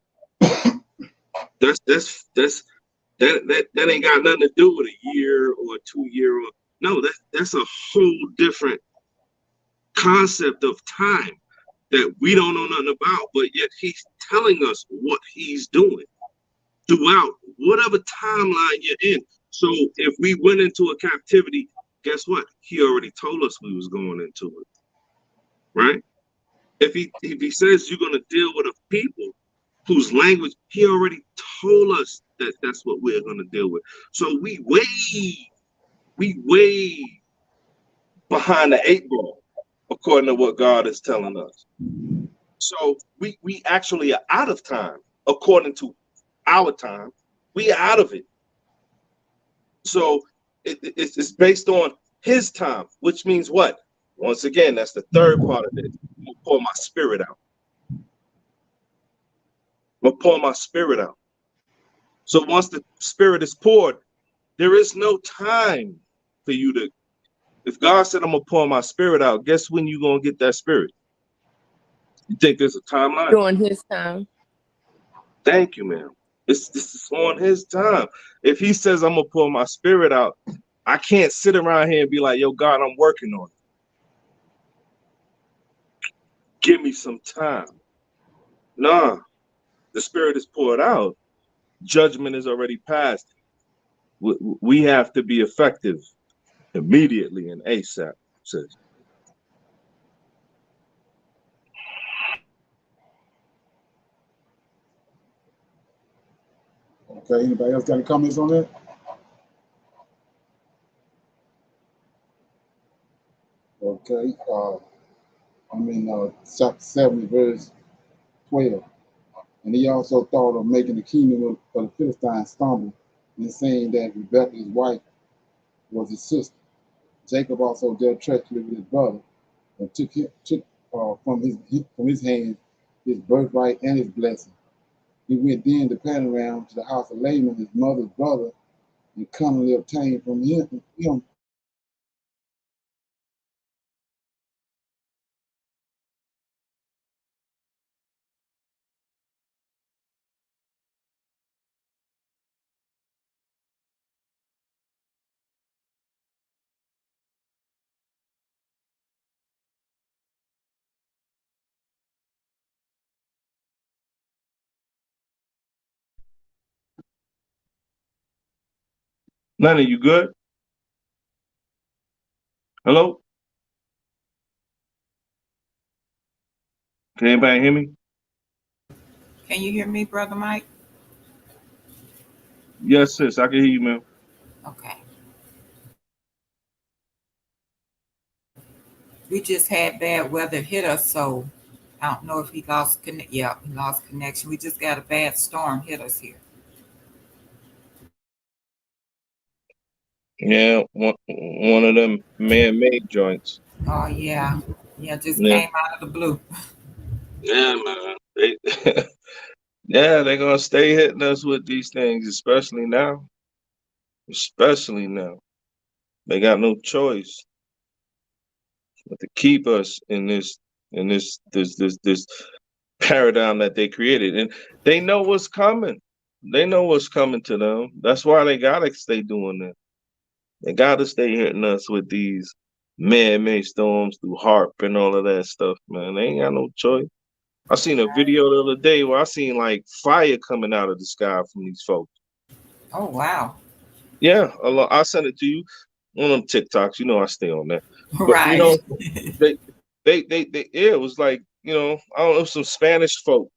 that ain't got nothing to do with a year or a 2 year or no. That's a whole different concept of time that we don't know nothing about, but yet He's telling us what He's doing throughout whatever timeline you're in. So if we went into a captivity, guess what? He already told us we was going into it, right? If he says you're going to deal with a people whose language, He already told us that that's what we're going to deal with. So we way behind the 8 ball, according to what God is telling us. So we actually are out of time, according to our time. We are out of it. So it's based on His time, which means what? Once again, that's the third part of it. I'm gonna pour my spirit out. I'm gonna pour my spirit out. So once the spirit is poured, there is no time for you to. If God said I'm gonna pour my spirit out, guess when you gonna get that spirit? You think there's a timeline? During His time. Thank you, ma'am. This is on his time. If he says I'm gonna pull my spirit out, I can't sit around here and be like, yo, God, I'm working on it. Give me some time. Nah, the spirit is poured out. Judgment is already passed. We have to be effective immediately and ASAP, sis. Okay, anybody else got any comments on that? Okay, I'm in chapter 70, verse 12. And he also thought of making the kingdom of the Philistines stumble, and saying that Rebekah, his wife, was his sister. Jacob also dealt treachery with his brother, and took from his hand his birthright and his blessing. He went then to Panorama to the house of Laban, his mother's brother, and cunningly obtained from him Lenny, you good? Hello? Can anybody hear me? Can you hear me, Brother Mike? Yes, sis, I can hear you, man. Okay. We just had bad weather hit us, so I don't know if he lost he lost connection. We just got a bad storm hit us here. Yeah, one of them man-made joints. Oh yeah. Yeah, just Yeah, came out of the blue. yeah, man. Yeah, they're gonna stay hitting us with these things, especially now. Especially now. They got no choice but to keep us in this paradigm that they created. And they know what's coming. They know what's coming to them. That's why they gotta stay doing that. They gotta stay hitting us with these man-made storms through HARP and all of that stuff, man. They ain't got no choice. I seen a video the other day where I seen like fire coming out of the sky from these folks. Oh wow. Yeah, I'll send it to you. One of them TikToks, you know I stay on that. But you Right. know, they yeah, it was like, you know, I don't know, some Spanish folk.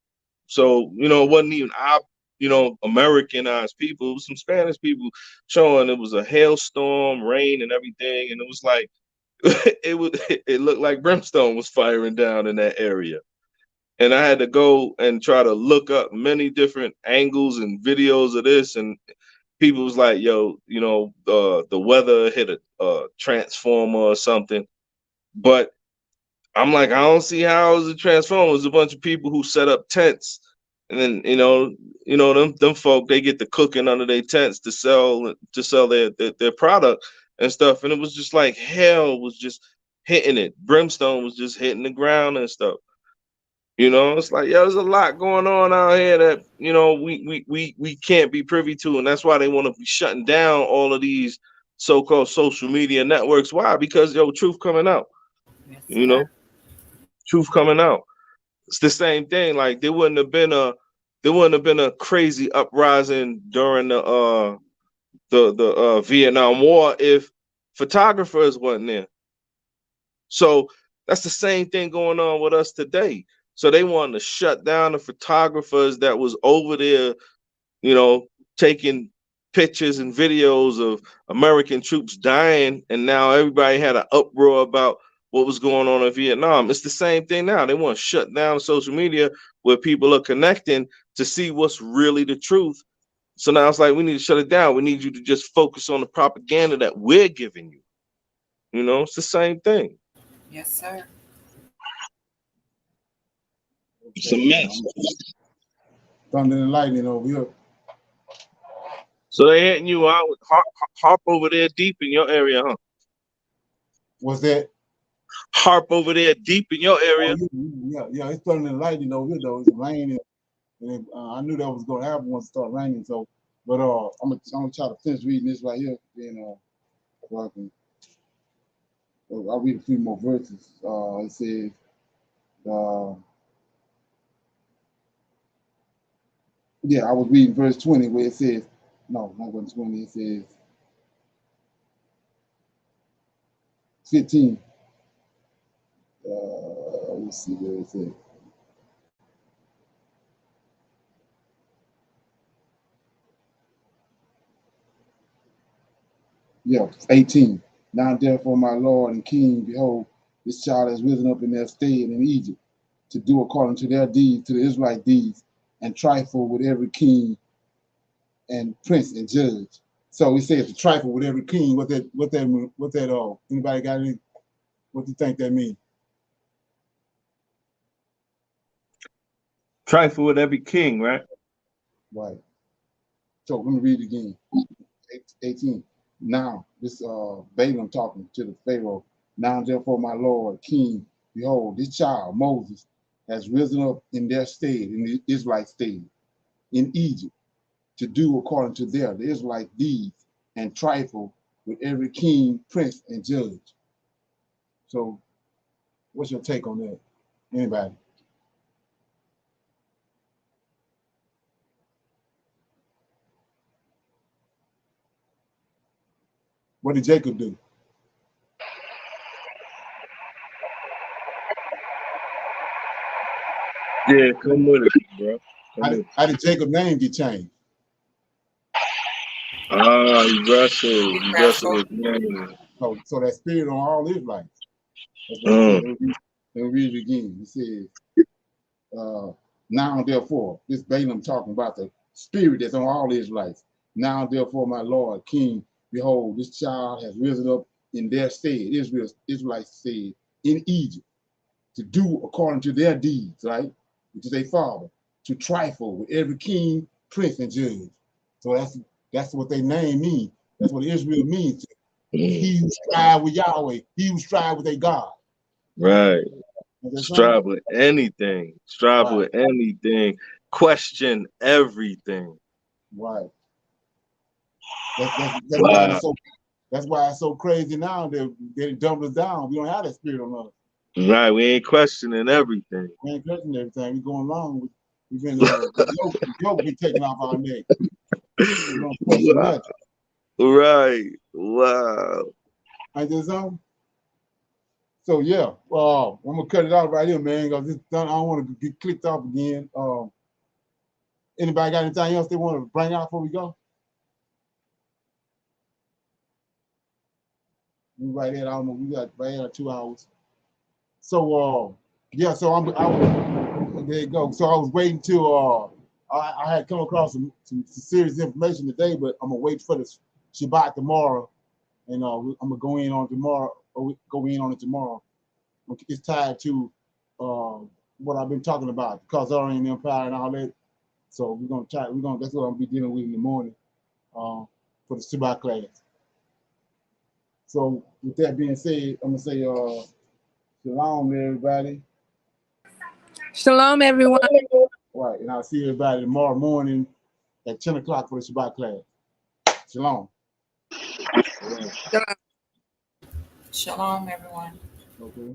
So, you know, it wasn't even our, you know, Americanized people. It was some Spanish people showing it was a hailstorm, rain and everything. And it was like it looked like brimstone was firing down in that area. And I had to go and try to look up many different angles and videos of this, and people was like, yo, you know, the weather hit a transformer or something. But I'm like, I don't see how it was a transformer. It was a bunch of people who set up tents. And then, them folk, they get the cooking under their tents to sell their product and stuff. And it was just like hell was just hitting it. Brimstone was just hitting the ground and stuff. You know, it's like, yo, there's a lot going on out here that, you know, we can't be privy to. And that's why they want to be shutting down all of these so-called social media networks. Why? Because, yo, truth coming out, Yes, you sir. know, truth coming out. It's the same thing. Like there wouldn't have been a crazy uprising during the Vietnam War if photographers wasn't there. So that's the same thing going on with us today. So they wanted to shut down the photographers that was over there, you know, taking pictures and videos of American troops dying, and now everybody had an uproar about what was going on in Vietnam. It's the same thing now. They want to shut down social media where people are connecting to see what's really the truth. So now it's like we need to shut it down. We need you to just focus on the propaganda that we're giving you. You know, it's the same thing. Yes, sir. It's a mess. Thunder and lightning over here. So they hitting you out with harp over there deep in your area, huh? What's that? Harp over there deep in your area. Oh, yeah, it's thunder and lightning over here though. It's raining. And then, I knew that was going to happen once it started raining. So, but I'm gonna try to finish reading this right here. Then so I can. I'll read a few more verses. It says, yeah, I was reading verse 20 where it says, no, not verse 20. It says 15. Let's see where it says. Yeah, 18. Now therefore, my Lord and King, behold, this child has risen up in their stead in Egypt to do according to their deeds, to the Israelite deeds, and trifle with every king and prince and judge. So he says to trifle with every king. What that anybody got any? What do you think that means? Trifle with every king, right? Right. So let me read it again. 18. Now, this Balaam talking to the Pharaoh. Now, therefore, my Lord, King, behold, this child, Moses, has risen up in their stead, in the Israelite stead, in Egypt, to do according to the Israelite deeds, and trifle with every king, prince, and judge. So, what's your take on that? Anybody? What did Jacob do? Yeah, come with it, bro. How did Jacob's name get changed? He wrestled. He wrestled with man. So that spirit on all Israelites. That's what it says. Let me read it again. It says, now therefore, this Balaam talking about the spirit that's on all Israelites. Now therefore, my Lord, King, behold, this child has risen up in their stead, Israelites stead, in Egypt, to do according to their deeds, right? Which is their father, to trifle with every king, prince, and judge. So that's what their name means. That's what Israel means. He who strive with Yahweh, he who strive with their God. Right. Strive with anything. Strive with anything. Question everything. Right. That's why it's so crazy now. They dumped us down. We don't have that spirit on us. Right. We ain't questioning everything. We ain't questioning everything. We going along with. We've been the yoke be taken off our neck. We don't question nothing. Right. Wow. Ain't that something? So yeah, I'm gonna cut it out right here, man, because it's done. I don't want to get clicked off again. Anybody got anything else they want to bring out before we go? We right at almost. We got right at 2 hours. So yeah. So there you go. So I was waiting till I had come across some serious information today, but I'm gonna wait for the Shabbat tomorrow, and I'm gonna go in on tomorrow. Or go in on it tomorrow. It's tied to what I've been talking about, the Khazarian Empire and all that. So we're gonna try. That's what I'm gonna be dealing with in the morning for the Shabbat class. So with that being said, I'm gonna say shalom, everybody. Shalom, everyone. Right, and I'll see everybody tomorrow morning at 10 o'clock for the Shabbat class. Shalom. Shalom, everyone. Okay.